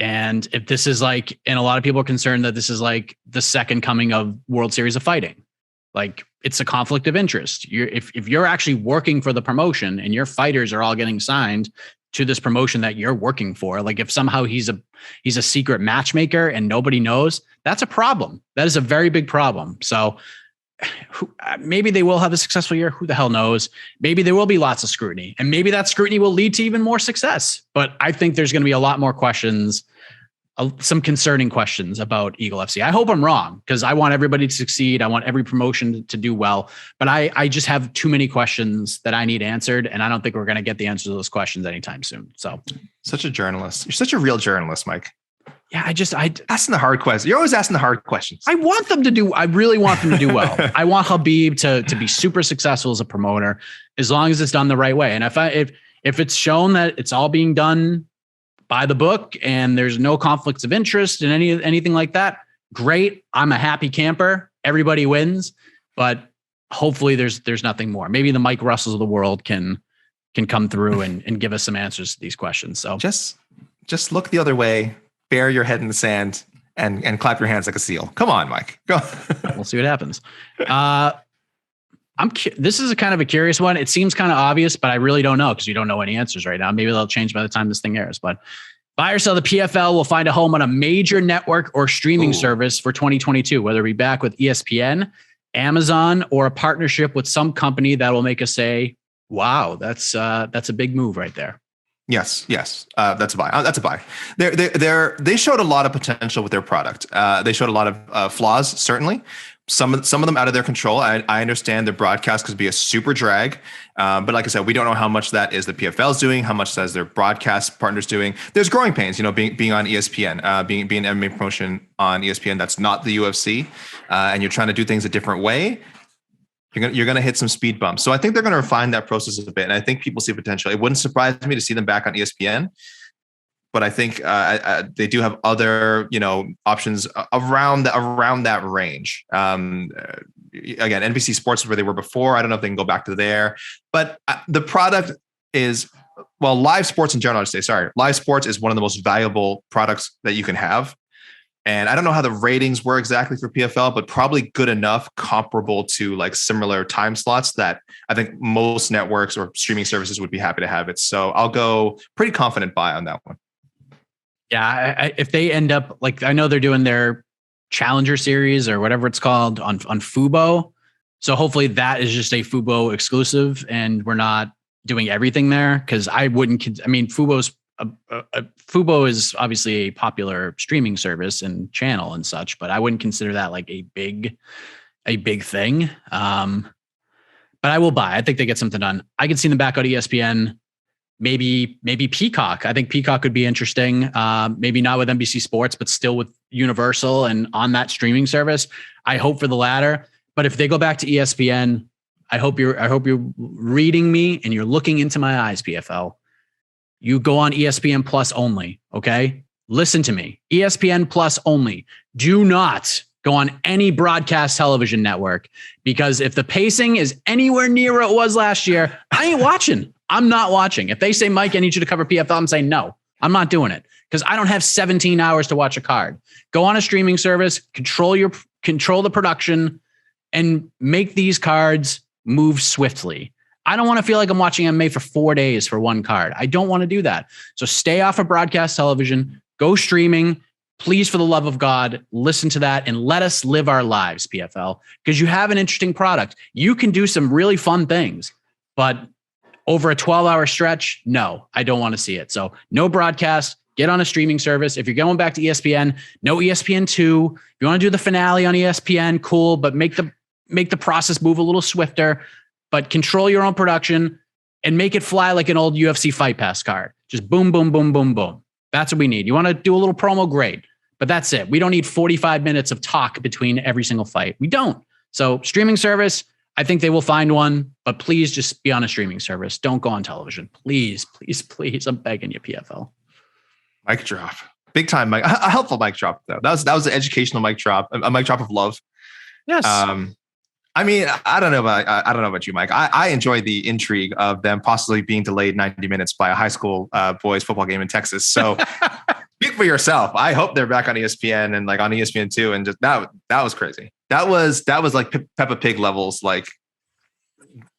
And if this is and a lot of people are concerned that this is like the second coming of World Series of Fighting. Like it's a conflict of interest. If you're actually working for the promotion and your fighters are all getting signed to this promotion that you're working for, like if somehow he's a secret matchmaker and nobody knows, that's a problem. That is a very big problem. So maybe they will have a successful year. Who the hell knows? Maybe there will be lots of scrutiny, and maybe that scrutiny will lead to even more success. But I think there's going to be a lot more questions, some concerning questions about Eagle FC. I hope I'm wrong, because I want everybody to succeed. I want every promotion to do well, but I just have too many questions that I need answered. And I don't think we're going to get the answers to those questions anytime soon. So such a journalist. You're such a real journalist, Mike. Yeah, asking the hard questions. You're always asking the hard questions. I really want them to do well. I want Khabib to be super successful as a promoter, as long as it's done the right way. And if it's shown that it's all being done by the book and there's no conflicts of interest and anything like that, great. I'm a happy camper. Everybody wins, but hopefully there's nothing more. Maybe the Mike Russells of the world can come through and give us some answers to these questions. So just look the other way. Bury your head in the sand and clap your hands like a seal. Come on, Mike. Go. We'll see what happens. This is a kind of a curious one. It seems kind of obvious, but I really don't know because we don't know any answers right now. Maybe they'll change by the time this thing airs. But buy or sell, the PFL will find a home on a major network or streaming service for 2022, whether it be back with ESPN, Amazon, or a partnership with some company that will make us say, wow, that's a big move right there. Yes. That's a buy. That's a buy. They showed a lot of potential with their product. They showed a lot of flaws, certainly. Some of them out of their control. I understand their broadcast could be a super drag. But like I said, we don't know how much that is the PFL is doing, how much that is their broadcast partners doing. There's growing pains, being on ESPN, being an MMA promotion on ESPN. That's not the UFC. And you're trying to do things a different way. You're gonna hit some speed bumps. So I think they're gonna refine that process a bit, and I think people see potential. It wouldn't surprise me to see them back on ESPN, but I think they do have other options around that range. Again, NBC Sports is where they were before. I don't know if they can go back to there, but the product is live sports in general. Live sports is one of the most valuable products that you can have. And I don't know how the ratings were exactly for PFL, but probably good enough, comparable to like similar time slots that I think most networks or streaming services would be happy to have it. So I'll go pretty confident buy on that one. Yeah, if they end up I know they're doing their Challenger series or whatever it's called on Fubo. So hopefully that is just a Fubo exclusive and we're not doing everything there, because Fubo is obviously a popular streaming service and channel and such, but I wouldn't consider that like a big thing. But I will buy. I think they get something done. I could see them back on ESPN, maybe Peacock. I think Peacock could be interesting. Maybe not with NBC Sports, but still with Universal and on that streaming service. I hope for the latter. But if they go back to ESPN, I hope you're reading me and you're looking into my eyes, PFL. You go on ESPN Plus only, okay? Listen to me. ESPN Plus only. Do not go on any broadcast television network, because if the pacing is anywhere near what it was last year, I ain't watching. I'm not watching. If they say, Mike, I need you to cover PFL, I'm saying no. I'm not doing it because I don't have 17 hours to watch a card. Go on a streaming service, control the production, and make these cards move swiftly. I don't want to feel like I'm watching MMA for 4 days for one card. I don't want to do that. So stay off of broadcast television, go streaming. Please, for the love of God, listen to that and let us live our lives, PFL, because you have an interesting product. You can do some really fun things, but over a 12-hour stretch, no, I don't want to see it. So no broadcast, get on a streaming service. If you're going back to ESPN, no ESPN2. If you want to do the finale on ESPN, cool, but make the process move a little swifter. But control your own production and make it fly like an old UFC Fight Pass card. Just boom, boom, boom, boom, boom. That's what we need. You want to do a little promo? Great. But that's it. We don't need 45 minutes of talk between every single fight. We don't. So streaming service, I think they will find one, but please just be on a streaming service. Don't go on television. Please, please, please. I'm begging you, PFL. Mic drop. Big time, Mike. A helpful mic drop, though. That was an educational mic drop, a mic drop of love. Yes. I mean, I don't know about you, Mike. I enjoyed the intrigue of them possibly being delayed 90 minutes by a high school boys football game in Texas. So speak for yourself. I hope they're back on ESPN and like on ESPN2, and just that was crazy. That was like Peppa Pig levels, like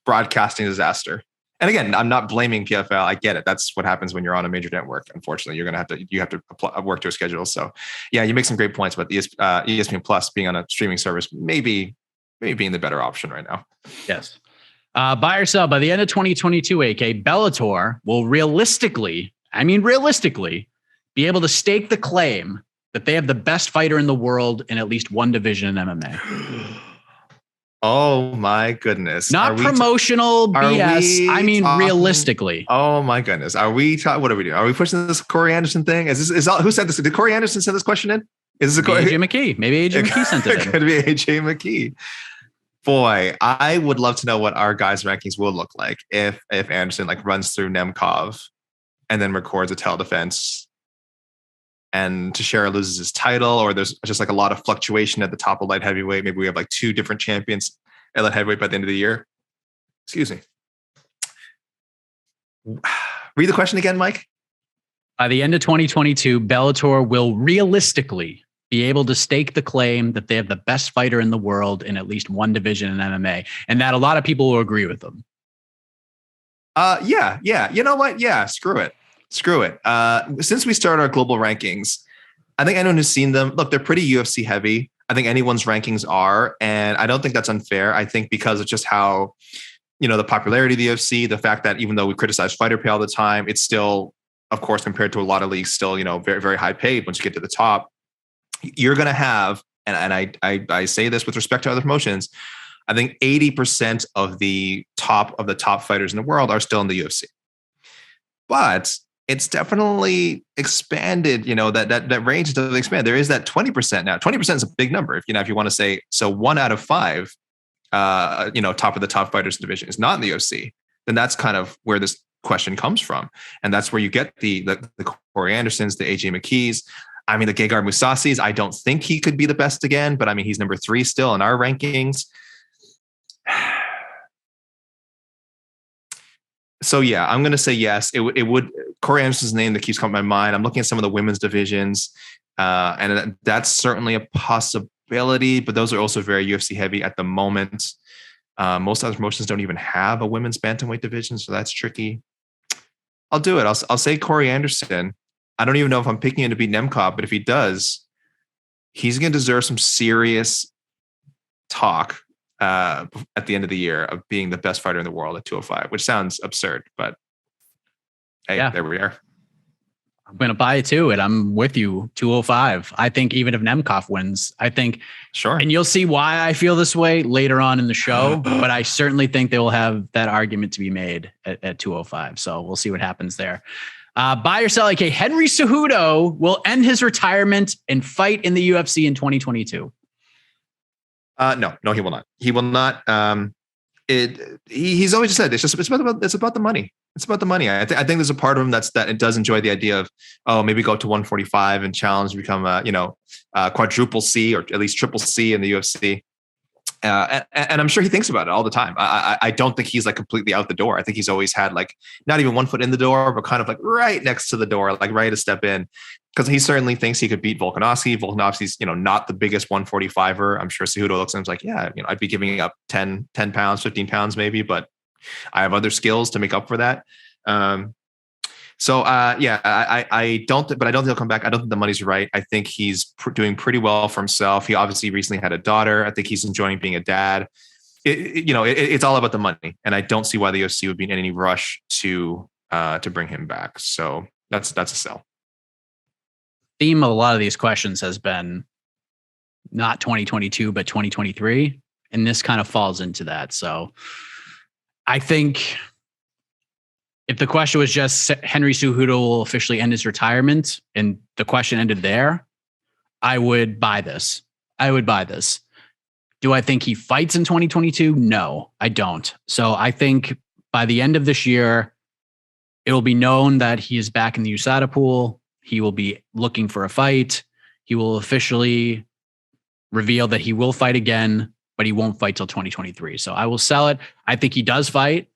broadcasting disaster. And again, I'm not blaming PFL. I get it. That's what happens when you're on a major network. Unfortunately, you have to work to a schedule. So yeah, you make some great points about ESPN Plus being on a streaming service, maybe being the better option right now. Yes. Buy or sell. By the end of 2022, AK, Bellator will realistically be able to stake the claim that they have the best fighter in the world in at least one division in MMA. Oh my goodness. Not promotional BS. I mean, realistically. Oh my goodness. What are we doing? Are we pushing this Corey Anderson thing? Who sent this? Did Corey Anderson send this question in? Is this AJ McKee? Maybe AJ McKee sent it in. It could be AJ McKee. Boy, I would love to know what our guys' rankings will look like if Anderson like runs through Nemkov and then records a tail defense and Teixeira loses his title, or there's just like a lot of fluctuation at the top of light heavyweight. Maybe we have like 2 different champions at light heavyweight by the end of the year. Excuse me. Read the question again, Mike. By the end of 2022, Bellator will realistically be able to stake the claim that they have the best fighter in the world in at least one division in MMA, and that a lot of people will agree with them. Yeah. You know what? Yeah, screw it. Since we started our global rankings, I think anyone who's seen them, look, they're pretty UFC heavy. I think anyone's rankings are, and I don't think that's unfair. I think because of just how, the popularity of the UFC, the fact that even though we criticize fighter pay all the time, it's still, of course, compared to a lot of leagues, still, very, very high paid once you get to the top. You're going to have, and I say this with respect to other promotions, I think 80% of the top fighters in the world are still in the UFC. But it's definitely expanded, that range does expand. There is that 20% now. 20% is a big number. If you want to say, so 1 out of 5, top of the top fighters division is not in the UFC, then that's kind of where this question comes from. And that's where you get the Corey Andersons, the AJ McKees. I mean, the Gegard Mousasi's, I don't think he could be the best again, but I mean, he's number 3 still in our rankings. So yeah, I'm going to say yes. It would. Corey Anderson's name that keeps coming to my mind. I'm looking at some of the women's divisions, and that's certainly a possibility. But those are also very UFC heavy at the moment. Most other promotions don't even have a women's bantamweight division, so that's tricky. I'll do it. I'll say Corey Anderson. I don't even know if I'm picking him to beat Nemkov, but if he does, he's going to deserve some serious talk at the end of the year of being the best fighter in the world at 205, which sounds absurd, but hey, yeah. There we are. I'm going to buy it too. And I'm with you. 205. I think even if Nemkov wins, I think sure. And you'll see why I feel this way later on in the show, but I certainly think they will have that argument to be made at 205. So we'll see what happens there. Buy or sell, like Henry Cejudo will end his retirement and fight in the UFC in 2022. No, he will not. He will not. He's always said it's about the money. It's about the money. I think there's a part of him that it does enjoy the idea of, maybe go up to 145 and challenge, become quadruple C or at least triple C in the UFC. And I'm sure he thinks about it all the time. I don't think he's like completely out the door. I think he's always had like not even 1 foot in the door, but kind of like right next to the door, like ready to step in. Because he certainly thinks he could beat Volkanovski. Volkanovski's, not the biggest 145er. I'm sure Cejudo looks at him like, yeah, I'd be giving up 10 pounds, 15 pounds maybe, but I have other skills to make up for that. I don't think he'll come back. I don't think the money's right. I think he's doing pretty well for himself. He obviously recently had a daughter. I think he's enjoying being a dad. It's all about the money. And I don't see why the UFC would be in any rush to bring him back. So that's a sell. Theme of a lot of these questions has been not 2022, but 2023. And this kind of falls into that. So I think if the question was just Henry Cejudo will officially end his retirement and the question ended there, I would buy this. Do I think he fights in 2022? No, I don't. So I think by the end of this year, it will be known that he is back in the USADA pool. He will be looking for a fight. He will officially reveal that he will fight again, but he won't fight till 2023. So I will sell it. I think he does fight,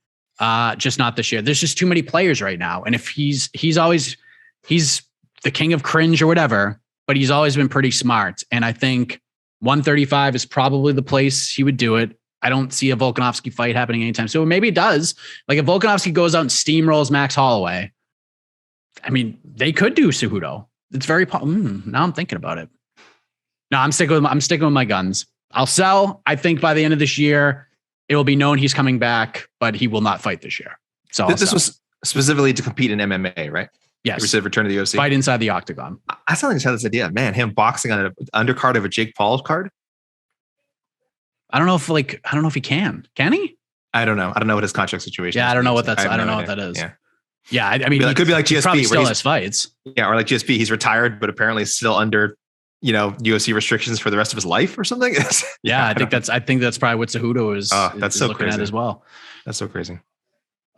just not this year. There's just too many players right now. And if he's the king of cringe or whatever, but he's always been pretty smart. And I think 135 is probably the place he would do it. I don't see a Volkanovski fight happening anytime soon. Maybe it does. Like if Volkanovski goes out and steamrolls Max Holloway, I mean, they could do Cejudo. It's very now I'm thinking about it. No, I'm sticking with my guns. I'll sell. I think by the end of this year, it will be known he's coming back, but he will not fight this year. So this was specifically to compete in MMA, right? Yes. He said return to the UFC. Fight inside the octagon. I suddenly just had this idea, man, him boxing on an undercard of a Jake Paul card. I don't know if he can. Can he? I don't know. I don't know what his contract situation is. Yeah, I don't know what that's. I don't know what that is. Yeah, I mean, it could be like GSP. Probably still has fights. Yeah, or like GSP. He's retired, but apparently still under, UFC restrictions for the rest of his life or something. I think that's probably what Cejudo is so looking crazy. at as well. That's so crazy.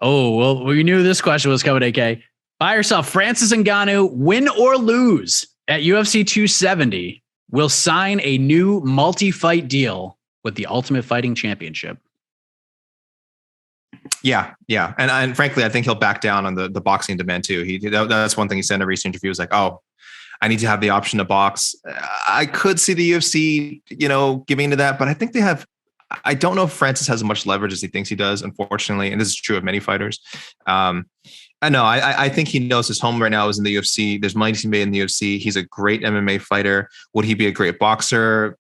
Oh, well, we knew this question was coming, AK. Buy or sell, Francis Ngannou, win or lose at UFC 270, will sign a new multi-fight deal with the Ultimate Fighting Championship. Yeah. And frankly, I think he'll back down on the boxing demand too. That's one thing he said in a recent interview. He was like, oh, I need to have the option to box. I could see the UFC, giving into that, but I think I don't know if Francis has as much leverage as he thinks he does, unfortunately. And this is true of many fighters. I know. I think he knows his home right now is in the UFC. There's money to be made in the UFC. He's a great MMA fighter. Would he be a great boxer?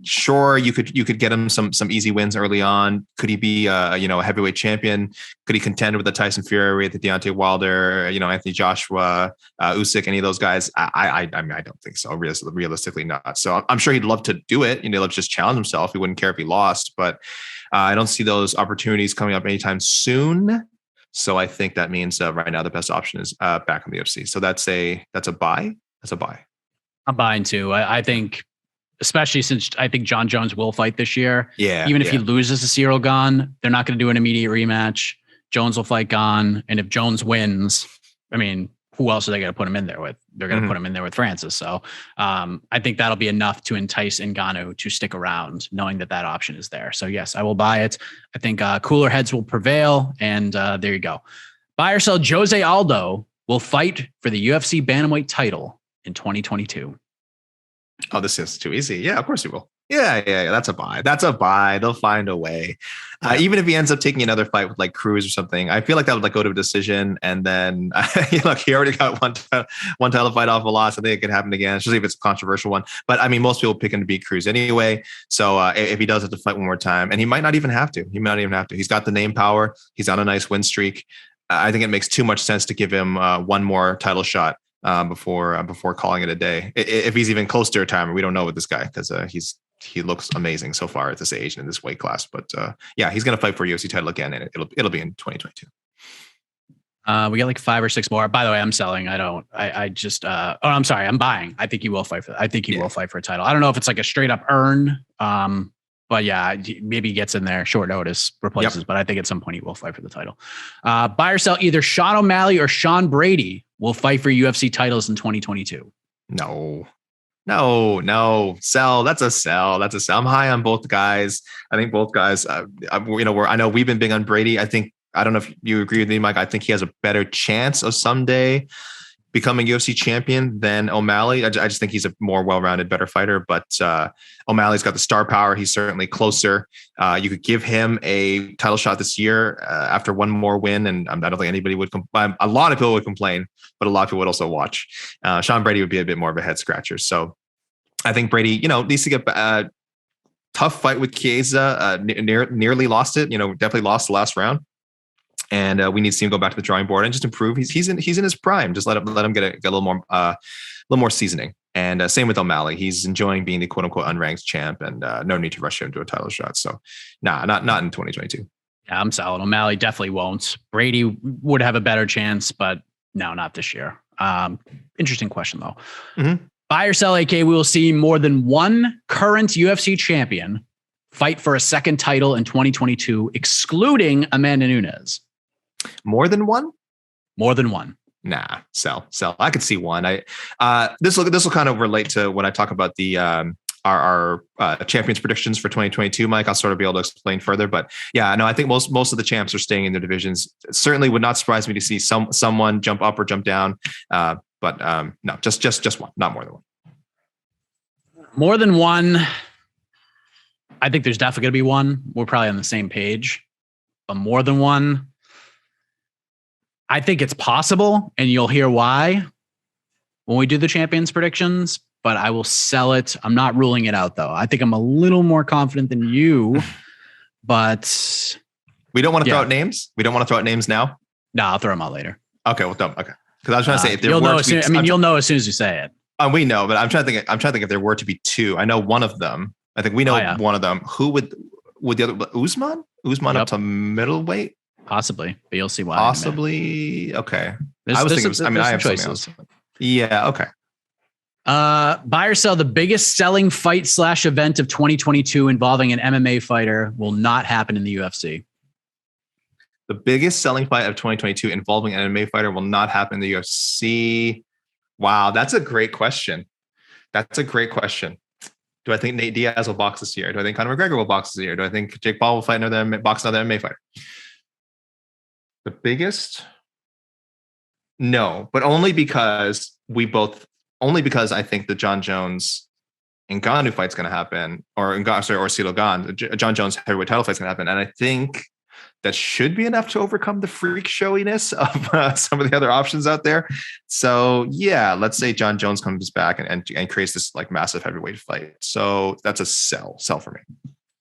Sure, you could get him some easy wins early on. Could he be a heavyweight champion? Could he contend with the Tyson Fury, the Deontay Wilder, Anthony Joshua, Usyk, any of those guys? I mean, I don't think so. Realistically, not. So I'm sure he'd love to do it. He'd love to just challenge himself. He wouldn't care if he lost, but I don't see those opportunities coming up anytime soon. So I think that means right now the best option is back in the UFC. So that's a buy. That's a buy. I'm buying too. I think, especially since I think Jon Jones will fight this year. Yeah. Even if he loses to Cyril Gane, they're not going to do an immediate rematch. Jones will fight Gane, and if Jones wins, I mean, who else are they going to put him in there with? They're going to put him in there with Francis. So I think that'll be enough to entice Ngannou to stick around, knowing that option is there. So yes, I will buy it. I think cooler heads will prevail. And there you go. Buy or sell, Jose Aldo will fight for the UFC bantamweight title in 2022. Oh, this is too easy. Yeah, of course he will. Yeah. That's a buy. They'll find a way. Even if he ends up taking another fight with like Cruz or something, I feel like that would go to a decision. And then look, he already got one title fight off a loss. I think it could happen again, especially if it's a controversial one. But I mean, most people pick him to beat Cruz anyway. So if he does have to fight one more time, and he might not even have to, he's got the name power. He's on a nice win streak. I think it makes too much sense to give him one more title shot before calling it a day. If he's even close to retirement, we don't know with this guy because he looks amazing so far at this age and in this weight class. But he's going to fight for a UFC title again, and it'll be in 2022. We got like 5 or 6 more. By the way, I'm selling. I'm sorry. I'm buying. I think he will fight will fight for a title. I don't know if it's like a straight up earn. But yeah, maybe he gets in there short notice, replaces, but I think at some point he will fight for the title. Buy or sell, either Sean O'Malley or Sean Brady will fight for UFC titles in 2022. No. Sell. That's a sell. I'm high on both guys. I think both guys, I know we've been big on Brady. I don't know if you agree with me, Mike. I think he has a better chance of someday becoming UFC champion than O'Malley. I just think he's a more well-rounded, better fighter, but O'Malley's got the star power. He's certainly closer. You could give him a title shot this year after one more win. And I don't think anybody would complain. A lot of people would complain, but a lot of people would also watch. Sean Brady would be a bit more of a head scratcher. So I think Brady, needs to get a tough fight with Chiesa, nearly lost it, definitely lost the last round. And we need to see him go back to the drawing board and just improve. He's in his prime. Just let him get a little more seasoning. And same with O'Malley. He's enjoying being the quote unquote unranked champ, and no need to rush him to a title shot. So not in 2022. Yeah, I'm selling. O'Malley definitely won't. Brady would have a better chance, but no, not this year. Interesting question though. Mm-hmm. Buy or sell, AK, we will see more than one current UFC champion fight for a second title in 2022, excluding Amanda Nunes. More than one? More than one. Nah, sell. I could see one. This will kind of relate to when I talk about the our champions predictions for 2022, Mike. I'll sort of be able to explain further, but yeah, no, I think most of the champs are staying in their divisions. It certainly would not surprise me to see someone jump up or jump down. But no, just one, not more than one. More than one. I think there's definitely going to be one. We're probably on the same page, but more than one. I think it's possible, and you'll hear why when we do the champions predictions, but I will sell it. I'm not ruling it out though. I think I'm a little more confident than you, but we don't want to throw out names. We don't want to throw out names now. No, I'll throw them out later. Okay. Well, don't. Okay. Cause I was trying to say, if you'll know as soon, you'll know as soon as you say it. We know, but I'm trying to think if there were to be two. I know one of them. I think we know one of them. Who would would the other Usman up to middleweight? Possibly, but you'll see why. Possibly. Okay. I have something else. Yeah. Okay. Buy or sell, the biggest selling fight / event of 2022 involving an MMA fighter will not happen in the UFC. The biggest selling fight of 2022 involving an MMA fighter will not happen in the UFC. Wow, that's a great question. Do I think Nate Diaz will box this year? Do I think Conor McGregor will box this year? Do I think Jake Paul will box another MMA fighter? The biggest? No, but only because I think the Jon Jones Ngannou fight's going to happen, or Ciryl Gane, Jon Jones heavyweight title fight's going to happen, and I think that should be enough to overcome the freak showiness of some of the other options out there. So yeah, let's say Jon Jones comes back and creates this like massive heavyweight fight. So that's a sell for me.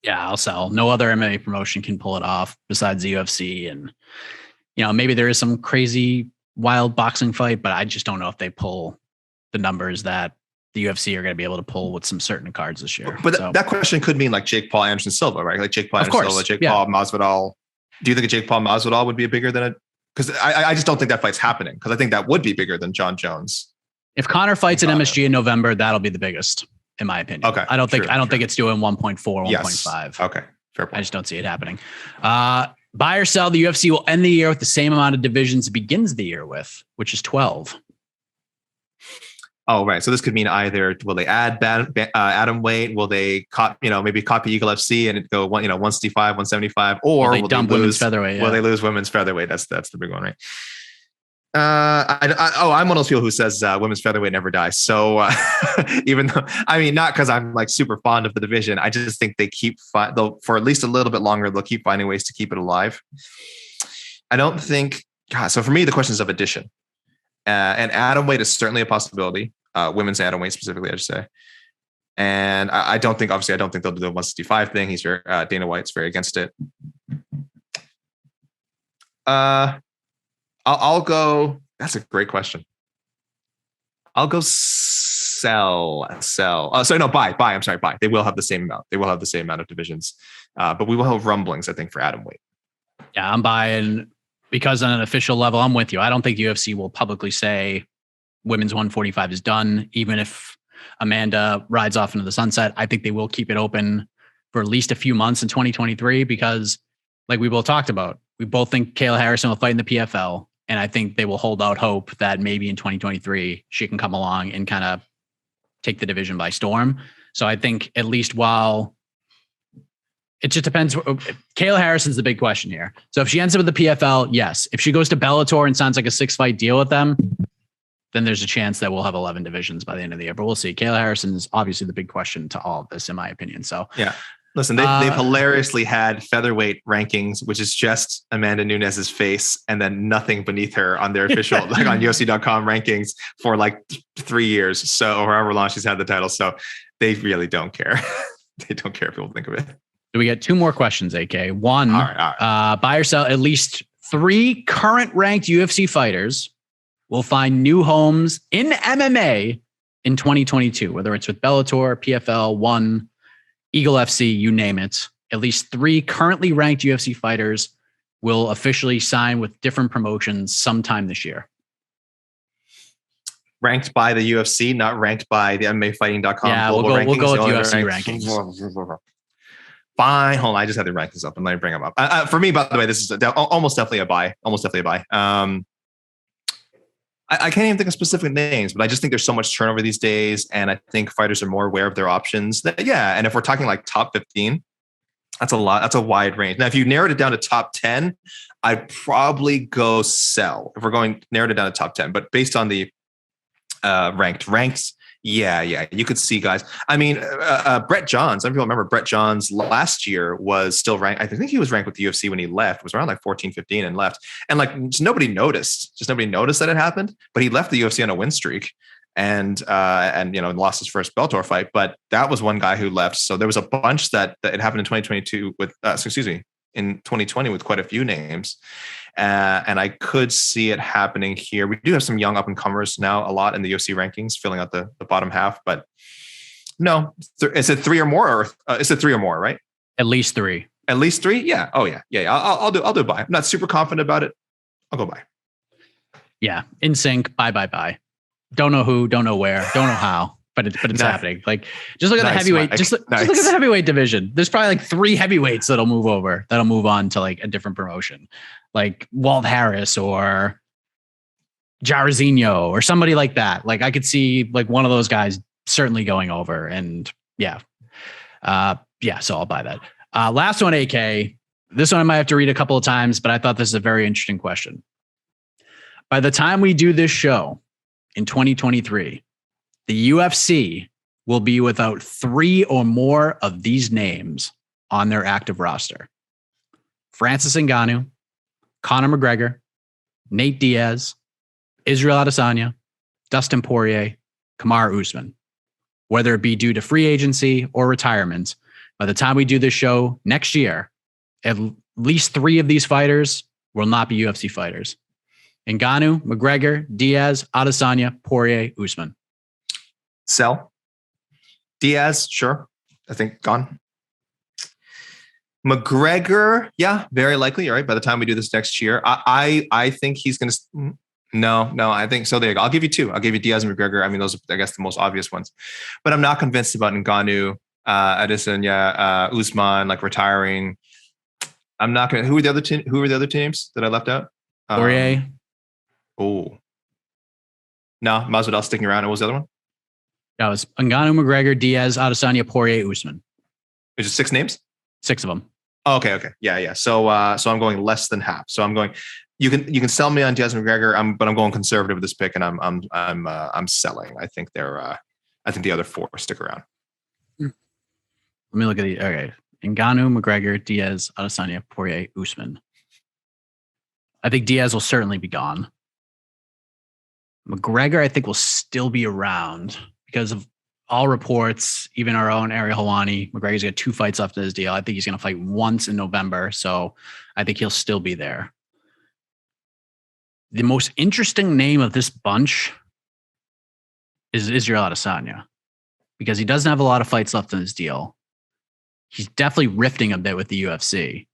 Yeah, I'll sell. No other MMA promotion can pull it off besides the UFC, and maybe there is some crazy wild boxing fight, but I just don't know if they pull the numbers that the UFC are going to be able to pull with some certain cards this year. But that question could mean like Jake Paul, Anderson Silva, right? Like Jake Paul, Anderson Silva, Jake Paul, Masvidal. Do you think a Jake Paul Masvidal would be bigger than because I just don't think that fight's happening, because I think that would be bigger than Jon Jones. If Conor fights at MSG in November, that'll be the biggest, in my opinion. Okay. I don't think it's doing 1.4, 1.5. Okay. Fair point. I just don't see it happening. Buy or sell, the UFC will end the year with the same amount of divisions it begins the year with, which is 12. Oh, right. So this could mean either will they add atom weight? Will they maybe copy Eagle FC and it go 165, 175, or will they dump women's featherweight? Yeah. Will they lose women's featherweight? That's the big one, right? I'm one of those people who says women's featherweight never dies. So even though, not because I'm like super fond of the division, I just think they for at least a little bit longer, they'll keep finding ways to keep it alive. I don't think. God, so for me, the question is of addition. And atom weight is certainly a possibility. Women's atom weight specifically, I should say. And I don't think they'll do the 165 thing. He's very, Dana White's very against it. I'll go. That's a great question. I'll go sell. Buy. I'm sorry, buy. They will have the same amount. They will have the same amount of divisions. But we will have rumblings, I think, for atom weight. Yeah, I'm buying. Because on an official level, I'm with you. I don't think UFC will publicly say women's 145 is done, even if Amanda rides off into the sunset. I think they will keep it open for at least a few months in 2023 because, like we both talked about, we both think Kayla Harrison will fight in the PFL. And I think they will hold out hope that maybe in 2023, she can come along and kind of take the division by storm. So I think at least while... It just depends. Kayla Harrison's the big question here. So if she ends up with the PFL, yes. If she goes to Bellator and signs like a 6-fight deal with them, then there's a chance that we'll have 11 divisions by the end of the year. But we'll see. Kayla Harrison is obviously the big question to all of this, in my opinion. So yeah. Listen, they've hilariously had featherweight rankings, which is just Amanda Nunes's face and then nothing beneath her on their official, like on UFC.com rankings for like 3 years. So, or however long she's had the title. So they really don't care. They don't care if people think of it. So we get 2 more questions, AK. One, all right. Buy or sell, at least 3 current ranked UFC fighters will find new homes in MMA in 2022, whether it's with Bellator, PFL, ONE, Eagle FC, you name it. At least 3 currently ranked UFC fighters will officially sign with different promotions sometime this year. Ranked by the UFC, not ranked by the MMAfighting.com. Yeah, we'll go with UFC rankings. Fine. Hold on. I just had to rank this up and let me bring them up. For me, by the way, this is almost definitely a buy. I can't even think of specific names, but I just think there's so much turnover these days. And I think fighters are more aware of their options. And if we're talking like top 15, that's a lot. That's a wide range. Now, if you narrowed it down to top 10, I'd probably go sell if we're going narrowed it down to top 10. But based on the ranks, yeah, you could see guys. I mean, Brett Johns. Some people remember Brett Johns last year was still ranked. I think he was ranked with the UFC when he left. It was around like 14, 15 and left. And like nobody noticed that it happened. But he left the UFC on a win streak and lost his first Bellator fight. But that was one guy who left. So there was a bunch that it happened in 2022 with in 2020 with quite a few names. And I could see it happening here. We do have some young up and comers now, a lot in the UFC rankings, filling out the bottom half. But no, is it 3 or more? Is it 3 or more? Right? At least 3. At least 3? Yeah. Oh yeah. Yeah. I'll do buy. I'm not super confident about it. I'll go buy. Yeah. In sync. Buy. Don't know who, don't know where, don't know how, but it's Nice. happening. Like, just look at the heavyweight. Mike. Just look at the heavyweight division. There's probably like 3 heavyweights that'll move on to like a different promotion, like Walt Harris or Jairzinho or somebody like that. Like, I could see like one of those guys certainly going over. And yeah. So I'll buy that. Last one, AK. This one I might have to read a couple of times, but I thought this is a very interesting question. By the time we do this show in 2023, the UFC will be without 3 or more of these names on their active roster: Francis Ngannou, Conor McGregor, Nate Diaz, Israel Adesanya, Dustin Poirier, Kamaru Usman. Whether it be due to free agency or retirement, by the time we do this show next year, at least 3 of these fighters will not be UFC fighters: Ngannou, McGregor, Diaz, Adesanya, Poirier, Usman. Sell. Diaz, sure. I think gone. McGregor, yeah, very likely. All right. By the time we do this next year, I think he's going to. No, I think so. There you go. I'll give you 2. I'll give you Diaz and McGregor. I mean, those are, I guess, the most obvious ones. But I'm not convinced about Ngannou, Adesanya, Usman, like retiring. I'm not going to. Who are the other teams that I left out? Poirier. No, Masvidal sticking around. And what was the other one? That was Ngannou, McGregor, Diaz, Adesanya, Poirier, Usman. Is it 6 names? 6 of them. Oh, okay. Yeah. So I'm going less than half. So I'm going. You can sell me on Diaz and McGregor. But I'm going conservative with this pick, and I'm selling. I think I think the other 4 stick around. Let me look at the. Okay, Ngannou, McGregor, Diaz, Adesanya, Poirier, Usman. I think Diaz will certainly be gone. McGregor, I think, will still be around because of all reports, even our own Ariel Helwani. McGregor's got 2 fights left in his deal. I think he's going to fight once in November, so I think he'll still be there. The most interesting name of this bunch is Israel Adesanya, because he doesn't have a lot of fights left in his deal. He's definitely rifting a bit with the UFC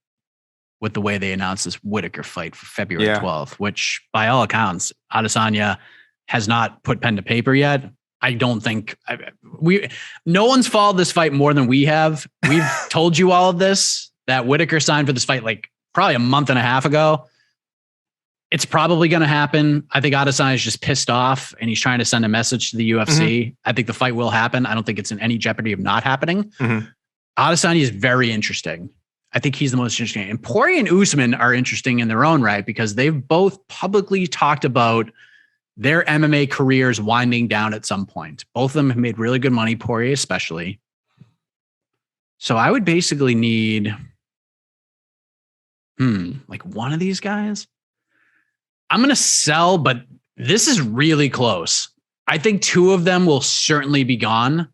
with the way they announced this Whittaker fight for February 12th, which by all accounts, Adesanya has not put pen to paper yet. I don't think no one's followed this fight more than we have. We've told you all of this, that Whittaker signed for this fight like probably a month and a half ago. It's probably going to happen. I think Adesanya is just pissed off and he's trying to send a message to the UFC. Mm-hmm. I think the fight will happen. I don't think it's in any jeopardy of not happening. Mm-hmm. Adesanya is very interesting. I think he's the most interesting. And Poirier and Usman are interesting in their own right because they've both publicly talked about their MMA careers winding down at some point. Both of them have made really good money, Poirier especially. So I would basically need like one of these guys. I'm going to sell, but this is really close. I think 2 of them will certainly be gone.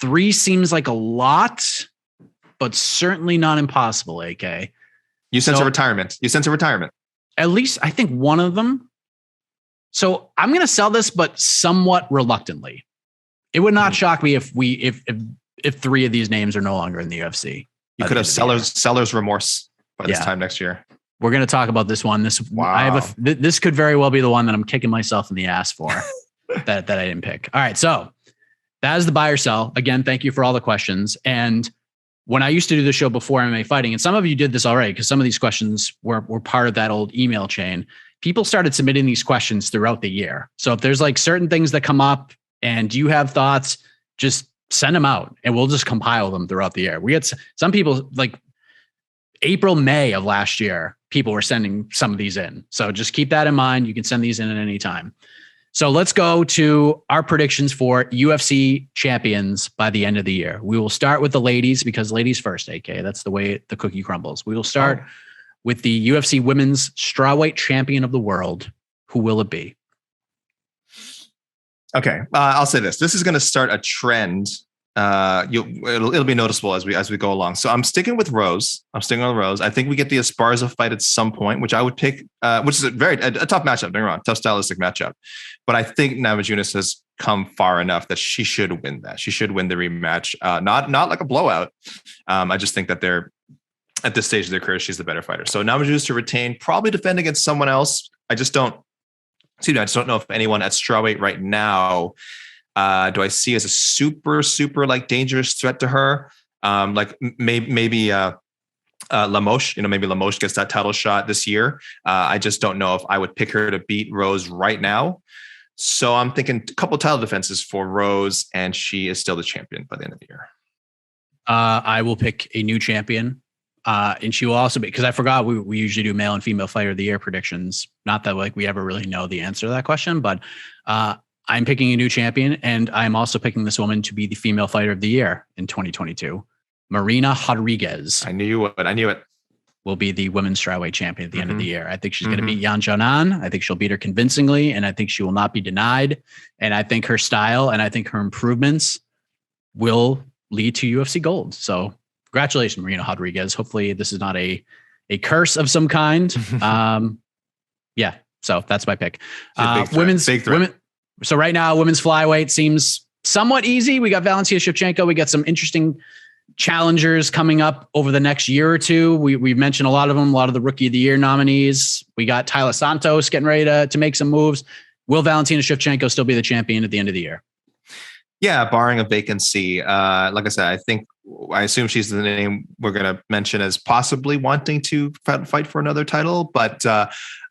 3 seems like a lot, but certainly not impossible, AK. You sense a retirement. At least I think one of them. So I'm going to sell this, but somewhat reluctantly. It would not shock me if 3 of these names are no longer in the UFC. You could have seller's remorse by this time next year. We're going to talk about this one. This could very well be the one that I'm kicking myself in the ass for that I didn't pick. All right. So that is the buy or sell. Again, thank you for all the questions. And when I used to do the show before MMA fighting, and some of you did this already because some of these questions were part of that old email chain. People started submitting these questions throughout the year. So if there's like certain things that come up and you have thoughts, just send them out and we'll just compile them throughout the year. We had some people like April, May of last year, people were sending some of these in. So just keep that in mind. You can send these in at any time. So let's go to our predictions for UFC champions by the end of the year. We will start with the ladies because ladies first, AK. That's the way the cookie crumbles. We will start with the UFC women's strawweight champion of the world. Who will it be? Okay. I'll say this. This is going to start a trend. It'll be noticeable as we go along. So I'm sticking with Rose. I think we get the Esparza fight at some point, which I would pick, which is a tough matchup. Don't get me wrong, tough stylistic matchup. But I think Namajunas has come far enough that she should win that. She should win the rematch. Not like a blowout. I just think that at this stage of their career, she's the better fighter. So Namajunas to retain, probably defend against someone else. I just don't know if anyone at strawweight right now do I see as a super like dangerous threat to her. Like maybe Limoges, maybe Limoges gets that title shot this year. I just don't know if I would pick her to beat Rose right now. So I'm thinking a couple of title defenses for Rose, and she is still the champion by the end of the year. I will pick a new champion. And she will also be, because I forgot we usually do male and female fighter of the year predictions. Not that like we ever really know the answer to that question, but I'm picking a new champion, and I'm also picking this woman to be the female fighter of the year in 2022. Marina Rodriguez. I knew it. Will be the women's strawweight champion at the end of the year. I think she's going to beat Yan Xiaonan. I think she'll beat her convincingly, and I think she will not be denied. And I think her style and I think her improvements will lead to UFC gold. So congratulations, Marina Rodriguez. Hopefully this is not a curse of some kind. Yeah. So that's my pick. Women. So right now, women's flyweight seems somewhat easy. We got Valentina Shevchenko. We got some interesting challengers coming up over the next year or two. We've mentioned a lot of them, a lot of the rookie of the year nominees. We got Tyler Santos getting ready to make some moves. Will Valentina Shevchenko still be the champion at the end of the year? Yeah, barring a vacancy. Like I said, I assume she's the name we're going to mention as possibly wanting to fight for another title, but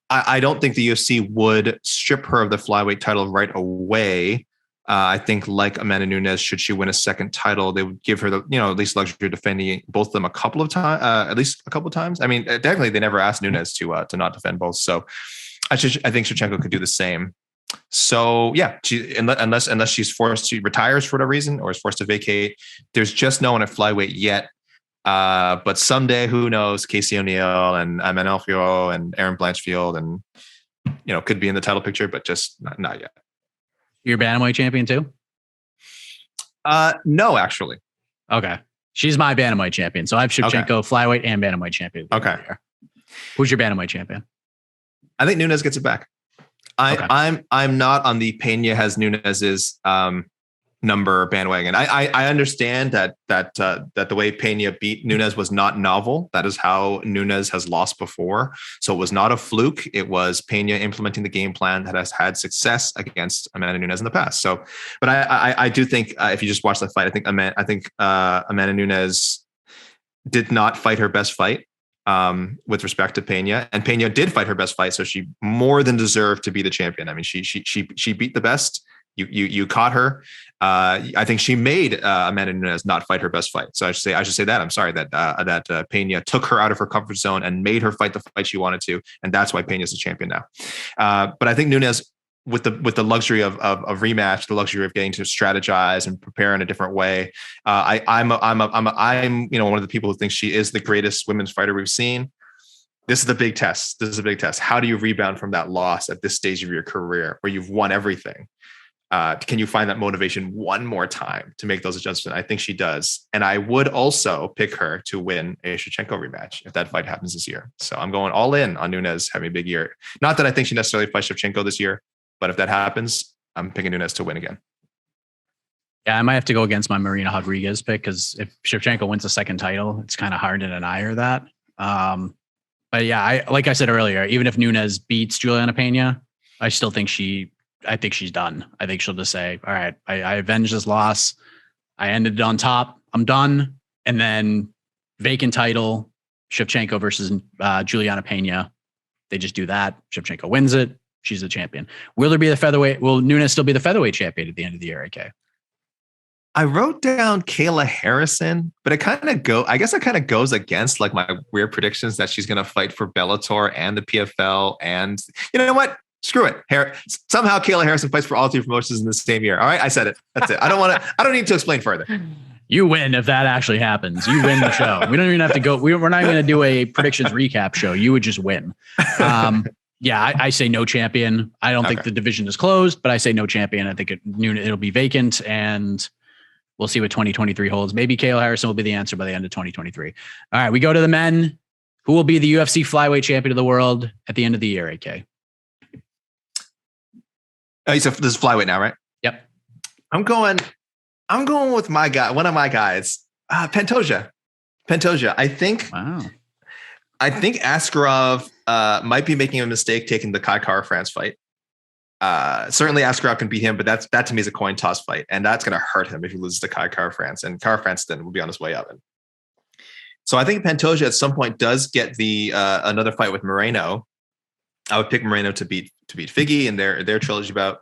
I don't think the UFC would strip her of the flyweight title right away. I think like Amanda Nunes, should she win a second title, they would give her the, at least luxury of defending both of them at least a couple of times. I mean, technically they never asked Nunes to not defend both. So I think Shevchenko could do the same. So yeah, unless she's retires for whatever reason or is forced to vacate, there's just no one at flyweight yet. But someday, who knows? Casey O'Neill and Manuel Fiorot and Aaron Blanchfield and could be in the title picture, but just not yet. You're bantamweight champion too? No, actually. Okay. She's my bantamweight champion. So I have Shevchenko, flyweight and bantamweight champion. Okay. Who's your bantamweight champion? I think Nunes gets it back. I'm not on the Pena has Nunes's number bandwagon. I understand that the way Pena beat Nunes was not novel. That is how Nunes has lost before. So it was not a fluke. It was Pena implementing the game plan that has had success against Amanda Nunes in the past. So, but I do think if you just watch the fight, I think Amanda Nunes did not fight her best fight with respect to Pena, and Pena did fight her best fight. So she more than deserved to be the champion. I mean, she beat the best. You caught her. I think she made Amanda Nunes not fight her best fight. So I should say that. I'm sorry that Pena took her out of her comfort zone and made her fight the fight she wanted to, and that's why Pena is the champion now. But I think Nunes, with the luxury of rematch, the luxury of getting to strategize and prepare in a different way. I'm one of the people who thinks she is the greatest women's fighter we've seen. This is the big test. How do you rebound from that loss at this stage of your career where you've won everything? Can you find that motivation one more time to make those adjustments? I think she does. And I would also pick her to win a Shevchenko rematch if that fight happens this year. So I'm going all in on Nunes having a big year. Not that I think she necessarily fights Shevchenko this year, but if that happens, I'm picking Nunes to win again. Yeah, I might have to go against my Marina Rodriguez pick, because if Shevchenko wins a second title, it's kind of hard to deny her that. But yeah, like I said earlier, even if Nunes beats Juliana Pena, I still think I think she's done. I think she'll just say, all right, I avenged this loss. I ended it on top. I'm done. And then vacant title, Shevchenko versus Juliana Pena. They just do that. Shevchenko wins it. She's the champion. Will Nunes still be the featherweight champion at the end of the year, AK? I wrote down Kayla Harrison, but it kind of goes against like my weird predictions that she's going to fight for Bellator and the PFL. And you know what? Screw it. Somehow Kayla Harrison fights for all three promotions in the same year. All right. I said it. That's it. I don't need to explain further. You win if that actually happens. You win the show. We don't even have to go. We're not even going to do a predictions recap show. You would just win. Yeah, I say no champion. I don't think the division is closed, but I say no champion. I think it'll be vacant, and we'll see what 2023 holds. Maybe Kayla Harrison will be the answer by the end of 2023. All right, we go to the men. Who will be the UFC flyweight champion of the world at the end of the year, AK? So this is flyweight now, right? Yep. I'm going with my guy, one of my guys, Pantoja. I think I think Askarov might be making a mistake taking the Kai Kara France fight. Certainly Askarov can beat him, but that to me is a coin toss fight, and that's going to hurt him if he loses to Kai Kara France, and Kara France then will be on his way up. So I think Pantoja at some point does get the another fight with Moreno. I would pick Moreno to beat Figgy in their trilogy bout.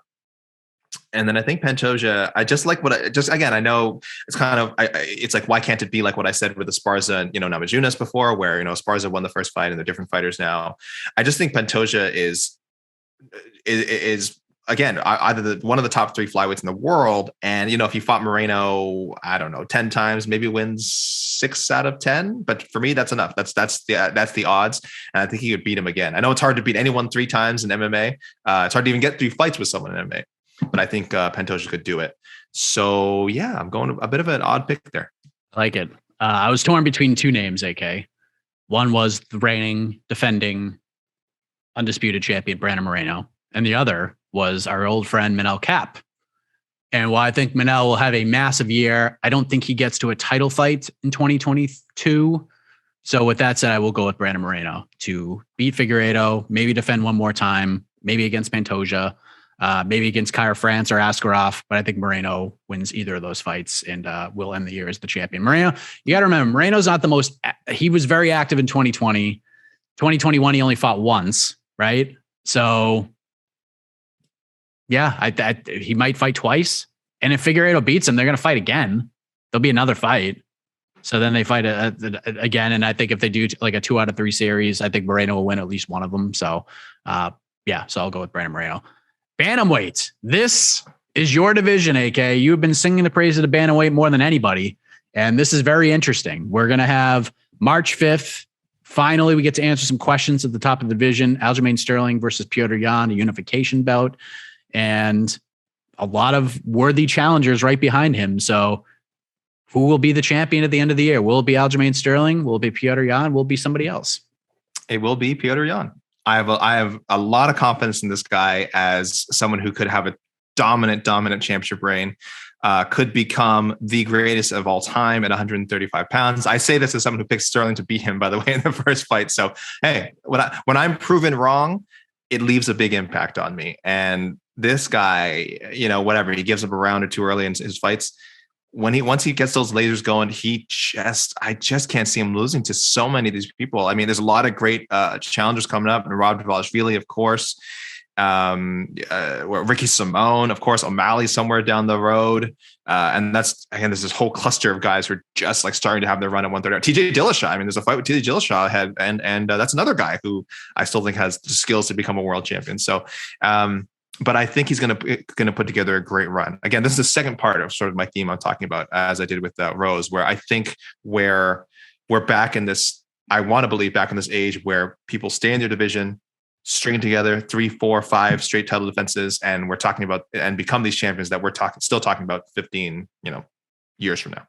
And then I think Pantoja, I just like again, I know it's kind of, it's like, why can't it be like what I said with the Esparza and, Namajunas before, where, Esparza won the first fight and they're different fighters now. I just think Pantoja is again, either one of the top 3 flyweights in the world. And, if he fought Moreno, I don't know, 10 times, maybe wins 6 out of 10. But for me, that's enough. That's the odds. And I think he could beat him again. I know it's hard to beat anyone 3 times in MMA. It's hard to even get 3 fights with someone in MMA. But I think Pantoja could do it. So, yeah, I'm going a bit of an odd pick there. I like it. I was torn between 2 names, AK. One was the reigning, defending, undisputed champion, Brandon Moreno. And the other was our old friend, Manel Kape. And while I think Manel will have a massive year, I don't think he gets to a title fight in 2022. So with that said, I will go with Brandon Moreno to beat Figueiredo, maybe defend one more time, maybe against Pantoja. Maybe against Kara France or Askarov, but I think Moreno wins either of those fights and will end the year as the champion. Moreno, you got to remember, Moreno's not the most, he was very active in 2020. 2021, he only fought once, right? So, yeah, he might fight twice. And if Figueiredo beats him, they're going to fight again. There'll be another fight. So then they fight again. And I think if they do like a 2 out of 3 series, I think Moreno will win at least one of them. So, so I'll go with Brandon Moreno. Bantamweight. This is your division, AK. You've been singing the praise of the bantamweight more than anybody. And this is very interesting. We're going to have March 5th. Finally, we get to answer some questions at the top of the division. Aljamain Sterling versus Petr Yan, a unification bout. And a lot of worthy challengers right behind him. So who will be the champion at the end of the year? Will it be Aljamain Sterling? Will it be Petr Yan? Will it be somebody else? It will be Petr Yan. I have a lot of confidence in this guy as someone who could have a dominant championship reign, could become the greatest of all time at 135 pounds. I say this as someone who picked Sterling to beat him, by the way, in the first fight. So, hey, when I'm proven wrong, it leaves a big impact on me. And this guy, whatever, he gives up a round or 2 early in his fights. Once he gets those lasers going, I just can't see him losing to so many of these people. I mean, there's a lot of great challengers coming up, and Rob Dvalishvili, of course, Ricky Simone, of course, O'Malley somewhere down the road. And there's this whole cluster of guys who are just like starting to have their run at 130. TJ Dillashaw. I mean, there's a fight with TJ Dillashaw ahead, and that's another guy who I still think has the skills to become a world champion. So, but I think he's going to put together a great run. Again, this is the second part of sort of my theme I'm talking about, as I did with Rose, where I think we're back in this, I want to believe back in this age where people stay in their division, string together 3, 4, 5 straight title defenses, and we're talking about and become these champions that we're still talking about 15, years from now.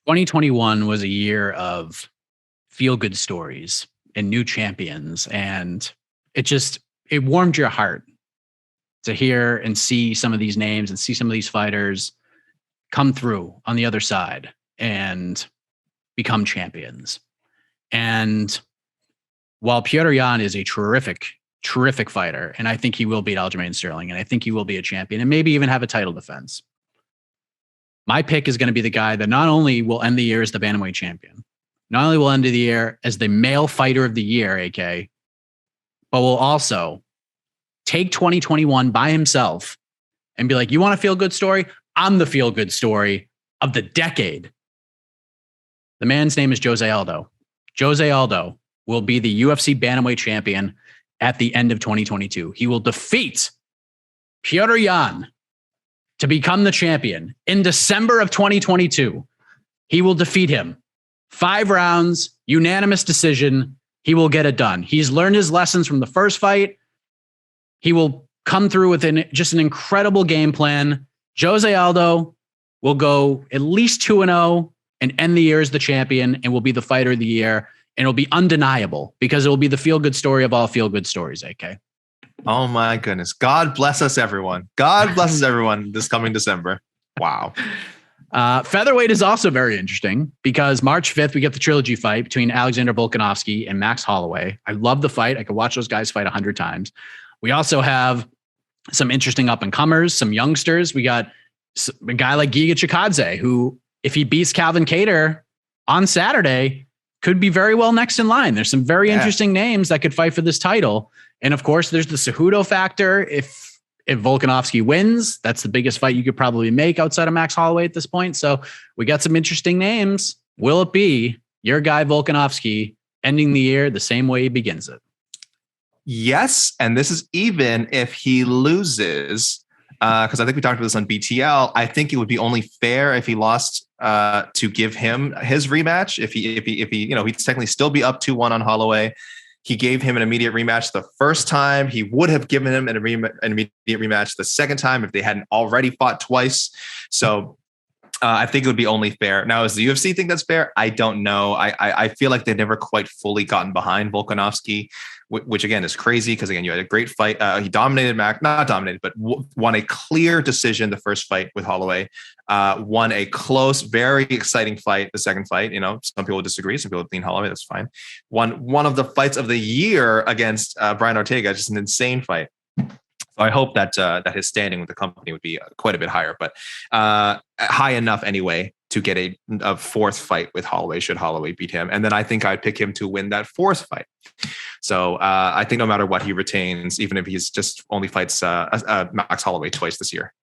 2021 was a year of feel-good stories and new champions, and it warmed your heart to hear and see some of these names and see some of these fighters come through on the other side and become champions. And while Petr Yan is a terrific fighter, and I think he will beat Aljamain Sterling, and I think he will be a champion and maybe even have a title defense, my pick is going to be the guy that not only will end the year as the bantamweight champion, not only will end the year as the male fighter of the year, AK, but will also take 2021 by himself and be like, you want a feel-good story? I'm the feel-good story of the decade. The man's name is Jose Aldo. Jose Aldo will be the UFC bantamweight champion at the end of 2022. He will defeat Petr Yan to become the champion in December of 2022. He will defeat him. 5 rounds, unanimous decision. He will get it done. He's learned his lessons from the first fight. He will come through with just an incredible game plan. Jose Aldo will go at least 2-0 and end the year as the champion and will be the fighter of the year. And it'll be undeniable because it will be the feel-good story of all feel-good stories, AK. Oh my goodness. God bless us, everyone. God bless us, everyone, this coming December. Wow. Featherweight is also very interesting because March 5th, we get the trilogy fight between Alexander Volkanovski and Max Holloway. I love the fight. I could watch those guys fight 100 times. We also have some interesting up and comers, some youngsters. We got a guy like Giga Chikadze, who, if he beats Calvin Kattar on Saturday, could be very well next in line. There's some very interesting names that could fight for this title. And of course, there's the Cejudo factor. If Volkanovski wins, that's the biggest fight you could probably make outside of Max Holloway at this point. So we got some interesting names. Will it be your guy Volkanovski ending the year the same way he begins it? Yes. And this is even if he loses, because I think we talked about this on BTL. I think it would be only fair if he lost to give him his rematch. If he, he'd technically still be up 2-1 on Holloway. He gave him an immediate rematch the first time. He would have given him an immediate rematch the second time if they hadn't already fought twice. So I think it would be only fair. Now, is the UFC think that's fair? I don't know. I feel like they've never quite fully gotten behind Volkanovski, which again is crazy because again, you had a great fight. He dominated not dominated, but won a clear decision the first fight with Holloway. Won a close, very exciting fight the second fight. Some people disagree. Some people lean Holloway. That's fine. Won one of the fights of the year against Brian Ortega. Just an insane fight. So I hope that his standing with the company would be quite a bit higher, but high enough anyway to get a fourth fight with Holloway should Holloway beat him. And then I think I'd pick him to win that fourth fight. So I think no matter what, he retains, even if he's just only fights Max Holloway twice this year.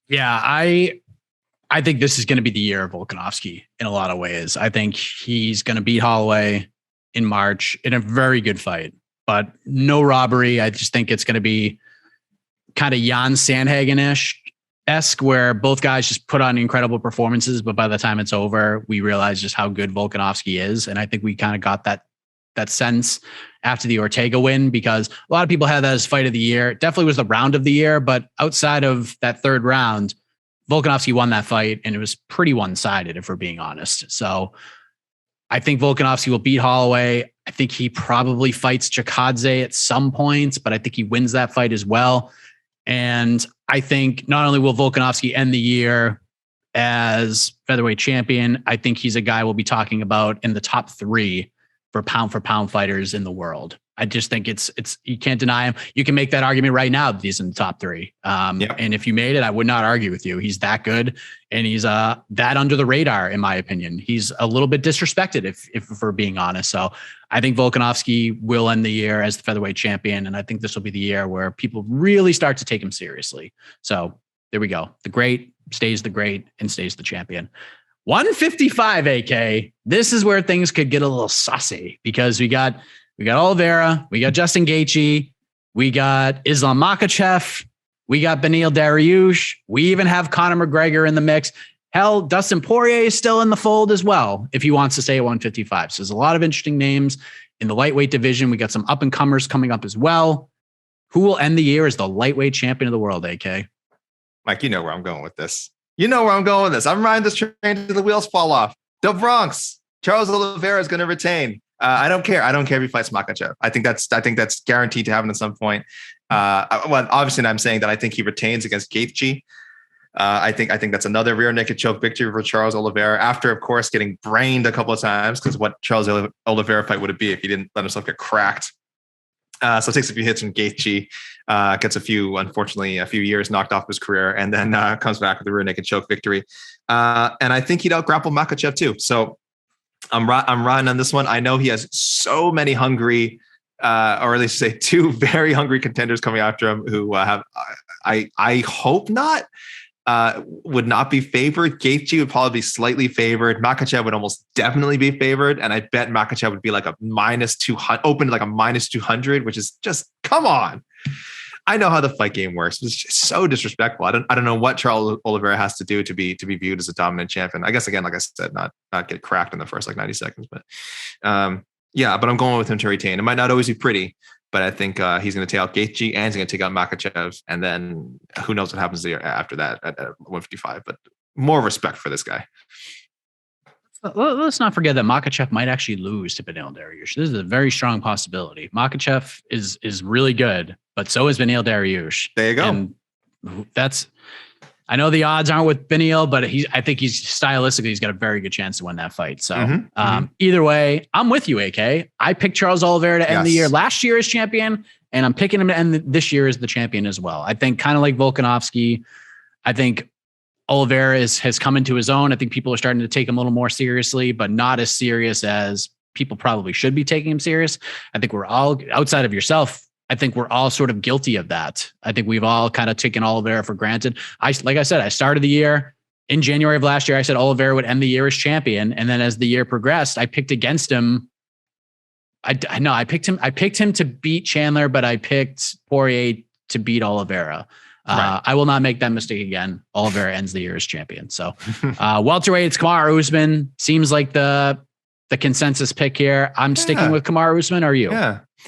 Yeah, I think this is going to be the year of Volkanovski in a lot of ways. I think he's going to beat Holloway in March in a very good fight. But no robbery. I just think it's going to be kind of Jan Sandhagen-esque, where both guys just put on incredible performances. But by the time it's over, we realize just how good Volkanovski is. And I think we kind of got that sense after the Ortega win, because a lot of people had that as fight of the year. It definitely was the round of the year. But outside of that third round, Volkanovski won that fight, and it was pretty one-sided, if we're being honest. So I think Volkanovski will beat Holloway. I think he probably fights Chikadze at some points, but I think he wins that fight as well. And I think not only will Volkanovski end the year as featherweight champion, I think he's a guy we'll be talking about in the top 3 for pound fighters in the world. I just think it's you can't deny him. You can make that argument right now that he's in the top 3. And if you made it, I would not argue with you. He's that good, and he's that under the radar, in my opinion. He's a little bit disrespected, if we're being honest. So I think Volkanovski will end the year as the featherweight champion, and I think this will be the year where people really start to take him seriously. So there we go. The great stays the great and stays the champion. 155, AK. This is where things could get a little saucy, because we got Oliveira, we got Justin Gaethje, we got Islam Makhachev, we got Beneil Dariush, we even have Conor McGregor in the mix. Hell, Dustin Poirier is still in the fold as well, if he wants to stay at 155. So there's a lot of interesting names in the lightweight division. We got some up and comers coming up as well. Who will end the year as the lightweight champion of the world, AK? Mike, you know where I'm going with this. I'm riding this train till the wheels fall off. The Bronx. Charles Oliveira is going to retain. I don't care. I don't care if he fights Makhachev. I think that's guaranteed to happen at some point. Well, obviously, I'm saying that I think he retains against Gaethje. I think that's another rear naked choke victory for Charles Oliveira, after, of course, getting brained a couple of times, because what Charles Oliveira fight would it be if he didn't let himself get cracked? So it takes a few hits from Gaethje, gets a few years knocked off his career, and then comes back with a rear naked choke victory. And I think he'd out-grapple Makhachev too. So I'm riding on this one. I know he has so many hungry, or at least say 2 very hungry contenders coming after him who I hope not, would not be favored. Gaethje would probably be slightly favored. Makhachev would almost definitely be favored. And I bet Makhachev would be like a -200, open to like a -200, which is just, come on. I know how the fight game works. It's just so disrespectful. I don't know what Charles Oliveira has to do to be viewed as a dominant champion. I guess, again, like I said, not get cracked in the first 90 seconds, but but I'm going with him to retain. It might not always be pretty, but I think he's going to take out Gaethje and he's going to take out Makhachev, and then who knows what happens there after that at 155. But more respect for this guy. Let's not forget that Makhachev might actually lose to Beneil Dariush. This is a very strong possibility. Makhachev is really good, but so is Beneil Dariush. There you go. And that's I know the odds aren't with Beneil, but I think he's stylistically, he's got a very good chance to win that fight. So either way, I'm with you, AK. I picked Charles Oliveira to end the year last year as champion, and I'm picking him to end this year as the champion as well. I think kind of like Volkanovski, I think Oliveira has come into his own. I think people are starting to take him a little more seriously, but not as serious as people probably should be taking him serious. I think we're all, outside of yourself, I think we're all sort of guilty of that. I think we've all kind of taken Oliveira for granted. Like I said, I started the year in January of last year. I said Oliveira would end the year as champion. And then as the year progressed, I picked against him. I know I picked him to beat Chandler, but I picked Poirier to beat Oliveira. I will not make that mistake again. Oliveira ends the year as champion. So welterweight, it's Kamaru Usman. Seems like the consensus pick here. I'm sticking with Kamaru Usman. Are you?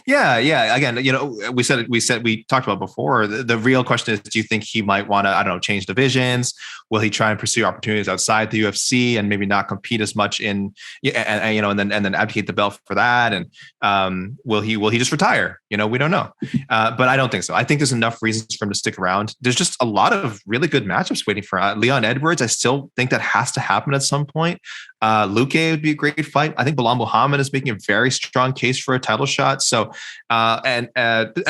Yeah. Again, we talked about before. The real question is, do you think he might want to, change divisions? Will he try and pursue opportunities outside the UFC and maybe not compete as much and then abdicate the belt for that? And will he just retire? We don't know. But I don't think so. I think there's enough reasons for him to stick around. There's just a lot of really good matchups waiting for Leon Edwards. I still think that has to happen at some point. Luque would be a great fight. I think Bilal Muhammad is making a very strong case for a title shot. So, and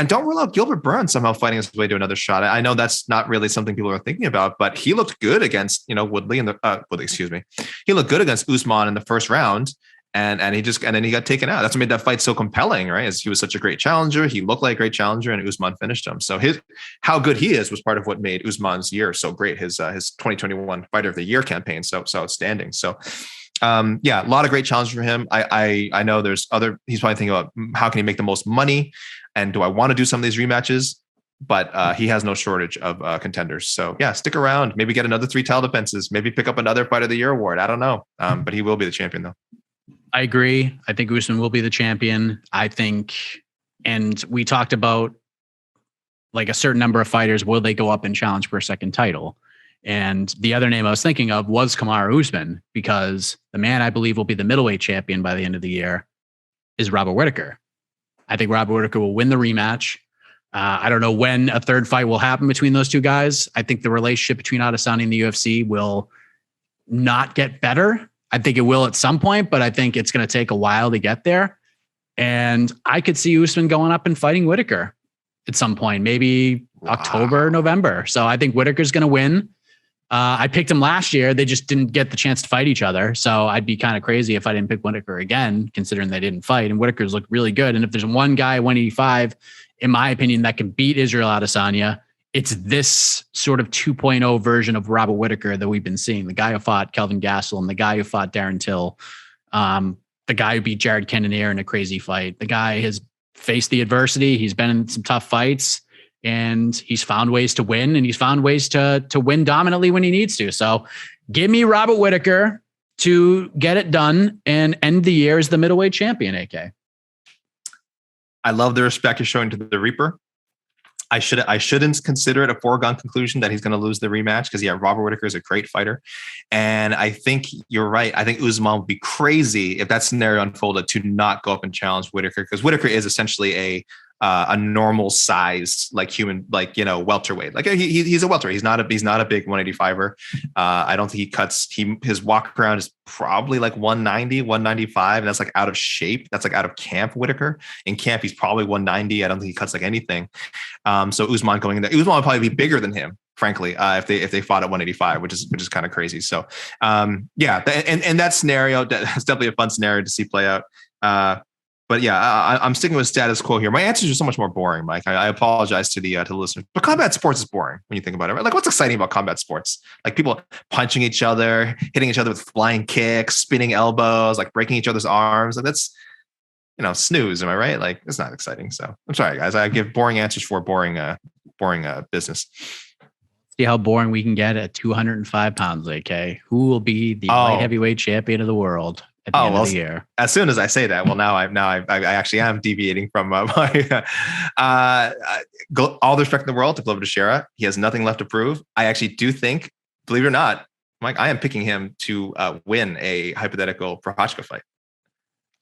don't rule out Gilbert Burns somehow fighting his way to another shot. I know that's not really something people are thinking about, but he looked good against, Woodley he looked good against Usman in the first round. And then he got taken out. That's what made that fight so compelling, right? As he was such a great challenger. He looked like a great challenger, and Usman finished him. So how good he is was part of what made Usman's year so great. His 2021 Fighter of the Year campaign so outstanding. So a lot of great challenges for him. I know he's probably thinking about how can he make the most money, and do I want to do some of these rematches? But he has no shortage of contenders. So stick around. Maybe get another 3 title defenses. Maybe pick up another Fight of the Year award. I don't know. But he will be the champion though. I agree. I think Usman will be the champion. I think, and we talked about like a certain number of fighters, will they go up and challenge for a second title? And the other name I was thinking of was Kamaru Usman, because the man I believe will be the middleweight champion by the end of the year is Robert Whittaker. I think Robert Whittaker will win the rematch. I don't know when a third fight will happen between those two guys. I think the relationship between Adesanya and the UFC will not get better. I think it will at some point, but I think it's going to take a while to get there. And I could see Usman going up and fighting Whittaker at some point, maybe October, November. So I think Whittaker's going to win. I picked him last year. They just didn't get the chance to fight each other. So I'd be kind of crazy if I didn't pick Whittaker again, considering they didn't fight. And Whittaker's looked really good. And if there's one guy at 185, in my opinion, that can beat Israel Adesanya, it's this sort of 2.0 version of Robert Whittaker that we've been seeing. The guy who fought Kelvin Gastelum, the guy who fought Darren Till, the guy who beat Jared Cannonier in a crazy fight. The guy has faced the adversity. He's been in some tough fights, and he's found ways to win, and he's found ways to win dominantly when he needs to. So give me Robert Whittaker to get it done and end the year as the middleweight champion, AK. I love the respect you're showing to the Reaper. I shouldn't consider it a foregone conclusion that he's going to lose the rematch, because Robert Whittaker is a great fighter. And I think you're right. I think Usman would be crazy if that scenario unfolded to not go up and challenge Whittaker, because Whittaker is essentially a normal size, welterweight. Like he's a welterweight. He's not a big 185er. I don't think he cuts. His walk around is probably like 190, 195, and that's like out of shape. That's like out of camp. Whittaker in camp, he's probably 190. I don't think he cuts like anything. So Usman going in there, Usman would probably be bigger than him, frankly, if they fought at 185, which is kind of crazy. So and that scenario, that's definitely a fun scenario to see play out. But I'm sticking with status quo here. My answers are so much more boring, Mike. I apologize to the listeners, but combat sports is boring when you think about it. Right? Like, what's exciting about combat sports? Like people punching each other, hitting each other with flying kicks, spinning elbows, like breaking each other's arms. Like that's, snooze. Am I right? Like it's not exciting. So I'm sorry, guys. I give boring answers for boring business. See how boring we can get at 205 pounds, AK. Who will be the light heavyweight champion of the world at the end of the year? As soon as I say that, well, I actually am deviating from my all the respect in the world to Glover Teixeira. He has nothing left to prove. I actually do think, believe it or not, Mike, I am picking him to win a hypothetical Prochazka fight.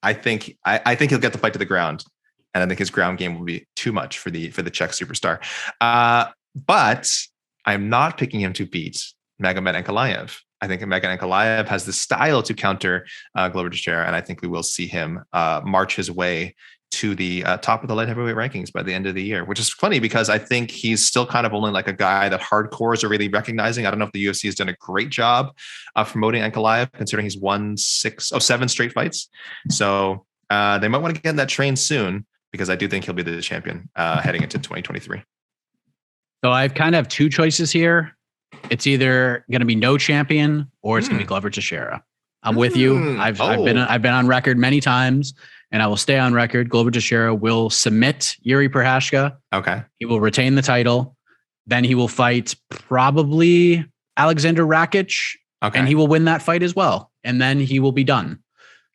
I think he'll get the fight to the ground, and I think his ground game will be too much for the Czech superstar. But I'm not picking him to beat Magomed Ankalaev. I think Magomed Ankalaev has the style to counter Glover Teixeira, and I think we will see him march his way to the top of the light heavyweight rankings by the end of the year, which is funny because I think he's still kind of only like a guy that hardcores are really recognizing. I don't know if the UFC has done a great job of promoting Ankalaev, considering he's won 7 straight fights. So they might want to get in that train soon, because I do think he'll be the champion heading into 2023. So I kind of have 2 choices here. It's either going to be no champion or it's going to be Glover Teixeira. I'm with you. I've been on record many times, and I will stay on record. Glover Teixeira will submit Yuri Prochazka. Okay. He will retain the title. Then he will fight probably Alexander Rakic, and he will win that fight as well. And then he will be done.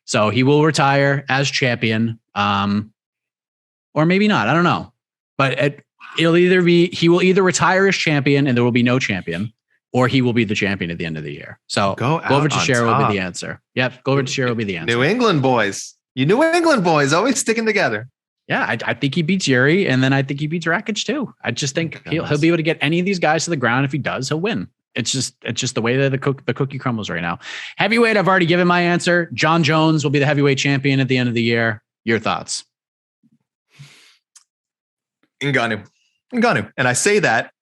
So he will retire as champion, or maybe not. I don't know. But he will either retire as champion and there will be no champion, or he will be the champion at the end of the year. So Glover Teixeira will be the answer. Yep. Glover Teixeira will be the answer. New England boys. You New England boys always sticking together. Yeah. I think he beats Yuri, and then I think he beats Rakic too. I just think he'll be able to get any of these guys to the ground. If he does, he'll win. It's just the way that the cookie crumbles right now. Heavyweight, I've already given my answer. Jon Jones will be the heavyweight champion at the end of the year. Your thoughts? Ngannou. And I say that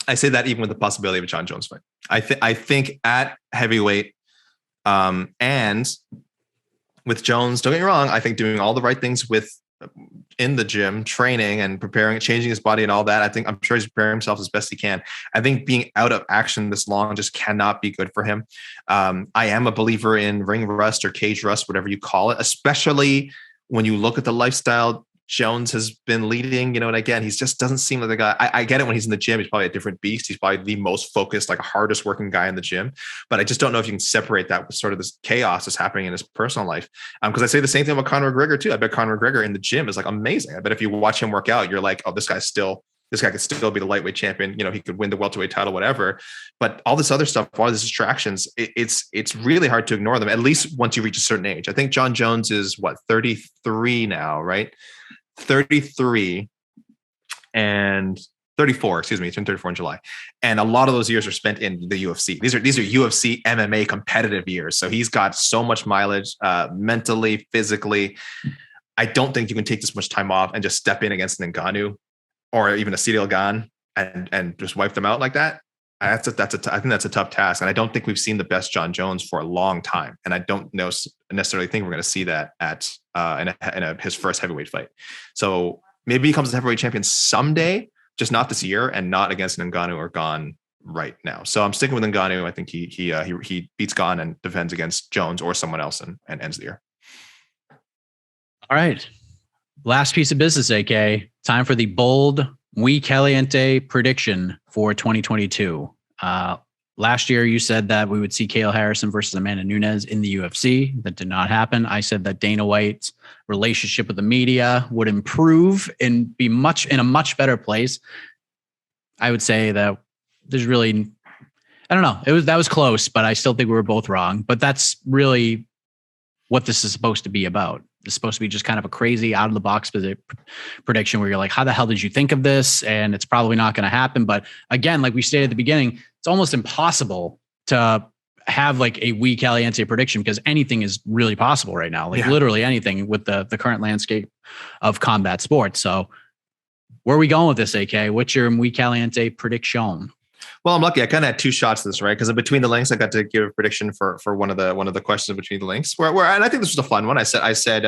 even with the possibility of a Jon Jones fight. I think at heavyweight, and with Jones, don't get me wrong, I think doing all the right things in the gym, training and preparing, changing his body and all that. I'm sure he's preparing himself as best he can. I think being out of action this long just cannot be good for him. I am a believer in ring rust or cage rust, whatever you call it, especially when you look at the lifestyle Jones has been leading, and again, he just doesn't seem like the guy. I get it when he's in the gym, he's probably a different beast. He's probably the most focused, like hardest working guy in the gym. But I just don't know if you can separate that with sort of this chaos that's happening in his personal life. Because I say the same thing about Conor McGregor too. I bet Conor McGregor in the gym is like amazing. I bet if you watch him work out, you're like, oh, this guy could still be the lightweight champion. He could win the welterweight title, whatever. But all this other stuff, all these distractions, it's really hard to ignore them, at least once you reach a certain age. I think Jon Jones is 33 now, right? 33 and 34, excuse me, he turned 34 in July. And a lot of those years are spent in the UFC. These are UFC MMA competitive years. So he's got so much mileage, mentally, physically. I don't think you can take this much time off and just step in against an Ngannou or even a Ciryl Gane and just wipe them out like that. I think that's a tough task. And I don't think we've seen the best Jon Jones for a long time. And I don't necessarily think we're going to see that at his first heavyweight fight. So maybe he becomes the heavyweight champion someday, just not this year and not against an Ngannou or Gane right now. So I'm sticking with Ngannou. I think he beats Gane and defends against Jones or someone else and ends the year. All right. Last piece of business, AK. Time for the bold Muy Caliente prediction for 2022. Last year, you said that we would see Kayla Harrison versus Amanda Nunes in the UFC. That did not happen. I said that Dana White's relationship with the media would improve and be in a much better place. I would say that there's really, I don't know. That was close, but I still think we were both wrong. But that's really what this is supposed to be about. It's supposed to be just kind of a crazy out of the box prediction where you're like, how the hell did you think of this? And it's probably not going to happen. But again, like we stated at the beginning, it's almost impossible to have like a Muy Caliente prediction because anything is really possible right now. Like literally anything with the current landscape of combat sports. So where are we going with this, AK? What's your Muy Caliente prediction? Well, I'm lucky. I kind of had 2 shots at this, right? Because in between the links, I got to give a prediction for one of the questions between the links. Where and I think this was a fun one. I said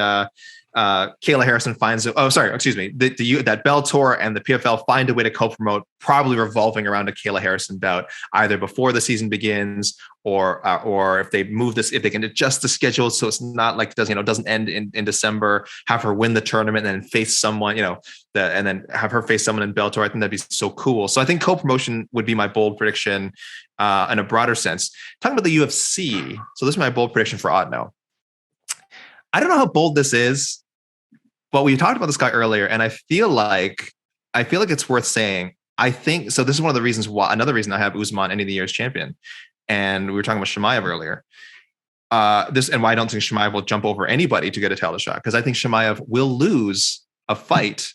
Kayla Harrison finds that Bellator and the PFL find a way to co-promote, probably revolving around a Kayla Harrison bout, either before the season begins or if they move this, if they can adjust the schedule so it's not like it doesn't end in December, have her win the tournament and then face someone, and then have her face someone in Bellator. I think that'd be so cool. So I think co-promotion would be my bold prediction in a broader sense. Talking about the UFC, so this is my bold prediction for OTTNO. I don't know how bold this is, but we talked about this guy earlier, and I feel like it's worth saying. I think so. This is one of the reasons why. Another reason I have Usman any of the year as champion, and we were talking about Chimaev earlier. And why I don't think Chimaev will jump over anybody to get a title shot, because I think Chimaev will lose a fight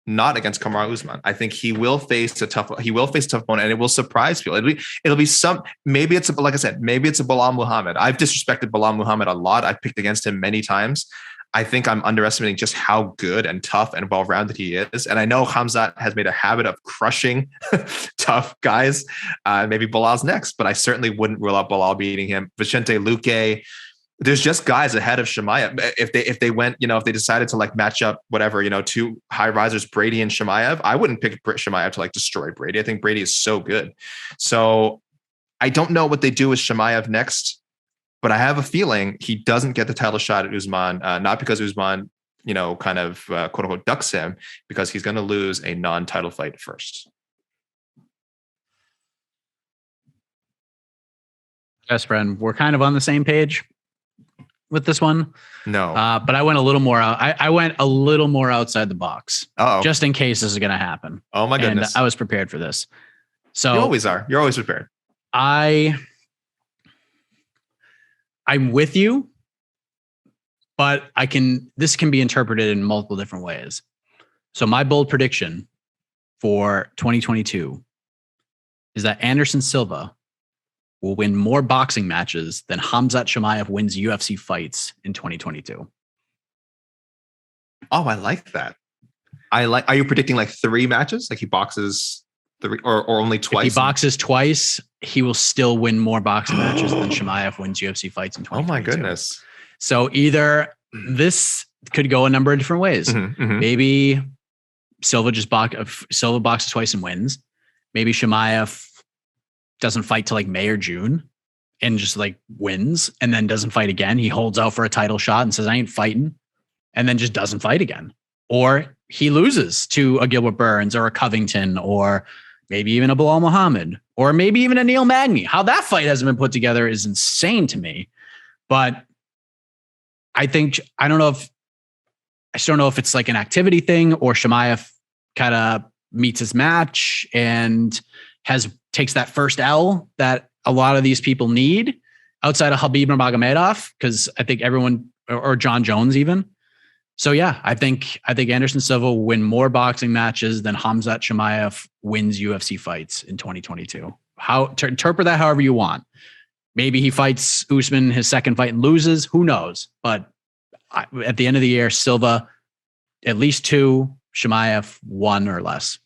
not against Kamaru Usman. I think he will face a tough opponent, and it will surprise people. It'll be maybe it's like I said, maybe it's a Bilal Muhammad. I've disrespected Bilal Muhammad a lot. I've picked against him many times. I think I'm underestimating just how good and tough and well-rounded he is. And I know Khamzat has made a habit of crushing tough guys. Maybe Bilal's next, but I certainly wouldn't rule out Bilal beating him. Vicente Luque. There's just guys ahead of Chimaev. If they went, if they decided to like match up whatever, two high risers, Brady and Chimaev, I wouldn't pick Chimaev to like destroy Brady. I think Brady is so good. So I don't know what they do with Chimaev next, but I have a feeling he doesn't get the title shot at Usman, not because Usman, kind of quote unquote ducks him, because he's going to lose a non-title fight first. Yes, friend, we're kind of on the same page with this one. No. But I went a little more out. I went a little more outside the box. Just in case this is going to happen. Oh my goodness. And I was prepared for this. So you always are. You're always prepared. I'm with you, but this can be interpreted in multiple different ways. So my bold prediction for 2022 is that Anderson Silva will win more boxing matches than Khamzat Chimaev wins UFC fights in 2022. Oh, I like that. Are you predicting like 3 matches? Like he boxes 3 or only twice? If he boxes twice, he will still win more boxing matches than Chimaev wins UFC fights in 2022. Oh my goodness. So either this could go a number of different ways. Maybe Silva boxes twice and wins. Maybe Chimaev doesn't fight till like May or June and just like wins and then doesn't fight again. He holds out for a title shot and says, I ain't fighting, and then just doesn't fight again. Or he loses to a Gilbert Burns or a Covington or maybe even a Bilal Muhammad or maybe even a Neil Magny. How that fight hasn't been put together is insane to me. But I don't know if it's like an activity thing or Chimaev kind of meets his match and takes that first L that a lot of these people need outside of Khabib Nurmagomedov, because I think everyone or Jon Jones even. So yeah, I think Anderson Silva will win more boxing matches than Khamzat Chimaev wins UFC fights in 2022. How to interpret that however you want. Maybe he fights Usman his second fight and loses. Who knows? But at the end of the year, Silva at least 2, Chimaev 1 or less.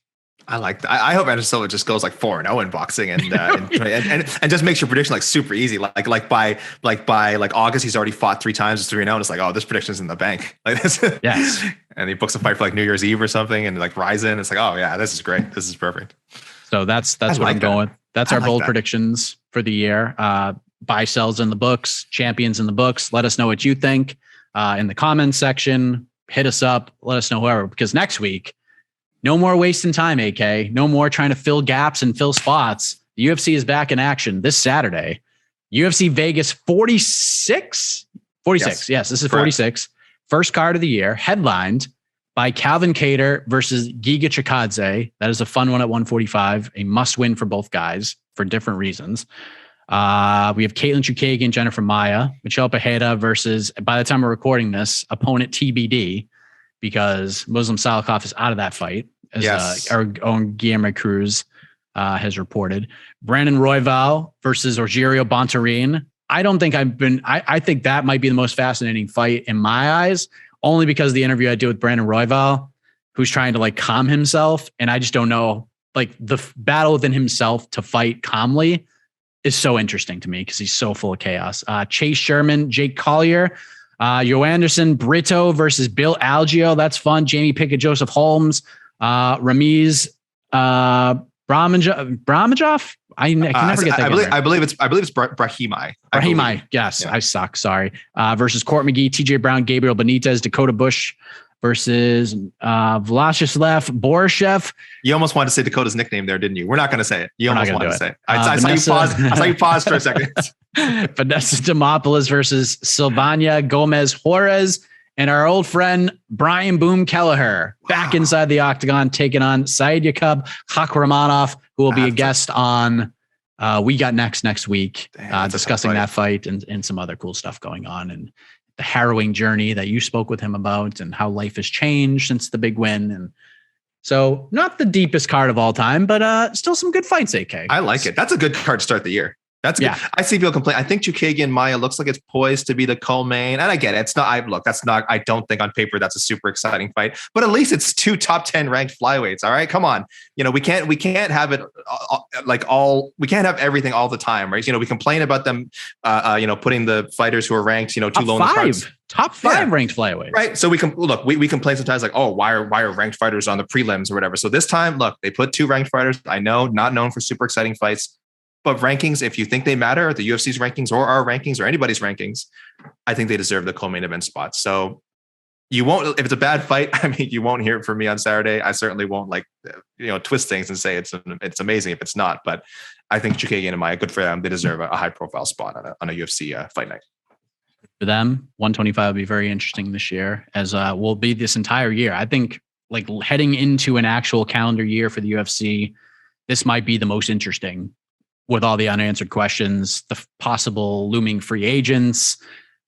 I like that. I hope Anderson Silva just goes like 4-0 in boxing and just makes your prediction like super easy. Like by August, he's already fought 3 times, it's 3-0. And it's like, oh, this prediction's in the bank. Like this. Yes. And he books a fight for like New Year's Eve or something and like Ryzen. It's like, oh yeah, this is great. This is perfect. So that's what I'm going with. That's our bold predictions for the year. Buy sells in the books, champions in the books. Let us know what you think in the comments section. Hit us up. Let us know whoever, because next week, no more wasting time, AK. No more trying to fill gaps and fill spots. The UFC is back in action this Saturday. UFC Vegas 46? 46. Yes, this is 46. First card of the year, headlined by Calvin Kattar versus Giga Chikadze. That is a fun one at 145. A must win for both guys for different reasons. We have Caitlin Chukagian, Jennifer Maia, Michelle Pereira versus, by the time we're recording this, opponent TBD, because Muslim Salikov is out of that fight, as our own Guillermo Cruz has reported. Brandon Royval versus Rogerio Bontorin. I think that might be the most fascinating fight in my eyes, only because of the interview I did with Brandon Royval, who's trying to like calm himself. And I just don't know, like the battle within himself to fight calmly is so interesting to me because he's so full of chaos. Chase Sherman, Jake Collier, Joanderson Brito versus Bill Algeo. That's fun. Jamie Pickett, Joseph Holmes, Ramiz Brahimajov. I can never get that. I believe it's Brahimai. Brahimai. Yes, yeah. I suck. Sorry. Versus Court McGee, TJ Brown, Gabriel Benitez, Dakota Bush versus Vlashislav Borishev. You almost wanted to say Dakota's nickname there, didn't you? We're not going to say it. You almost wanted to say it. I saw you pause for a second. Vanessa Demopoulos versus Silvania Gomez Juarez, and our old friend Brian Boom Kelleher back inside the octagon, taking on Said Yakub Hakramanov, who will be a guest on We Got next week, discussing that fight and some other cool stuff going on, and the harrowing journey that you spoke with him about and how life has changed since the big win. And So not the deepest card of all time, but still some good fights, AK. I like it. That's a good card to start the year. That's good. Yeah. I see people complain. I think Chookagian and Maia looks like it's poised to be the co-main. And I get it. It's not, I don't think on paper that's a super exciting fight, but at least it's 2 top 10 ranked flyweights. All right. Come on. We can't have it we can't have everything all the time. Right. We complain about them, putting the fighters who are ranked, too low in the cards. Top 5 ranked flyweights. Right. So we complain sometimes like, oh, why are ranked fighters on the prelims or whatever. So this time, look, they put 2 ranked fighters. I know, not known for super exciting fights. But rankings, if you think they matter, the UFC's rankings or our rankings or anybody's rankings, I think they deserve the co-main event spot. So you won't, if it's a bad fight, you won't hear it from me on Saturday. I certainly won't twist things and say it's amazing if it's not. But I think Chookagian and Maia, good for them. They deserve a high profile spot on a UFC fight night. For them, 125 will be very interesting this year, as will be this entire year. I think heading into an actual calendar year for the UFC, this might be the most interesting. With all the unanswered questions, the possible looming free agents,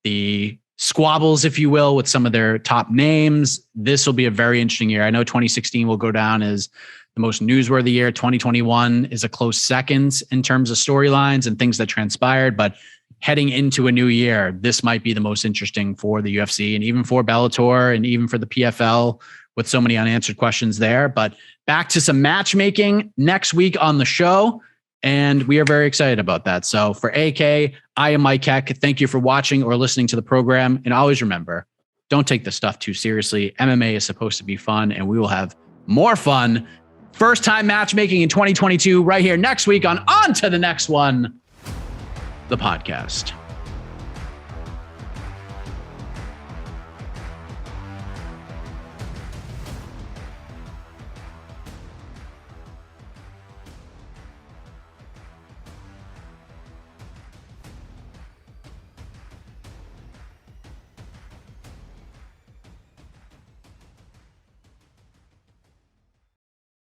the squabbles, if you will, with some of their top names. This will be a very interesting year. I know 2016 will go down as the most newsworthy year. 2021 is a close second in terms of storylines and things that transpired. But heading into a new year, this might be the most interesting for the UFC and even for Bellator and even for the PFL with so many unanswered questions there. But back to some matchmaking next week on the show. And we are very excited about that. So for AK, I am Mike Heck. Thank you for watching or listening to the program. And always remember, don't take this stuff too seriously. MMA is supposed to be fun, and we will have more fun. First time matchmaking in 2022 right here next week on to the Next One, the podcast.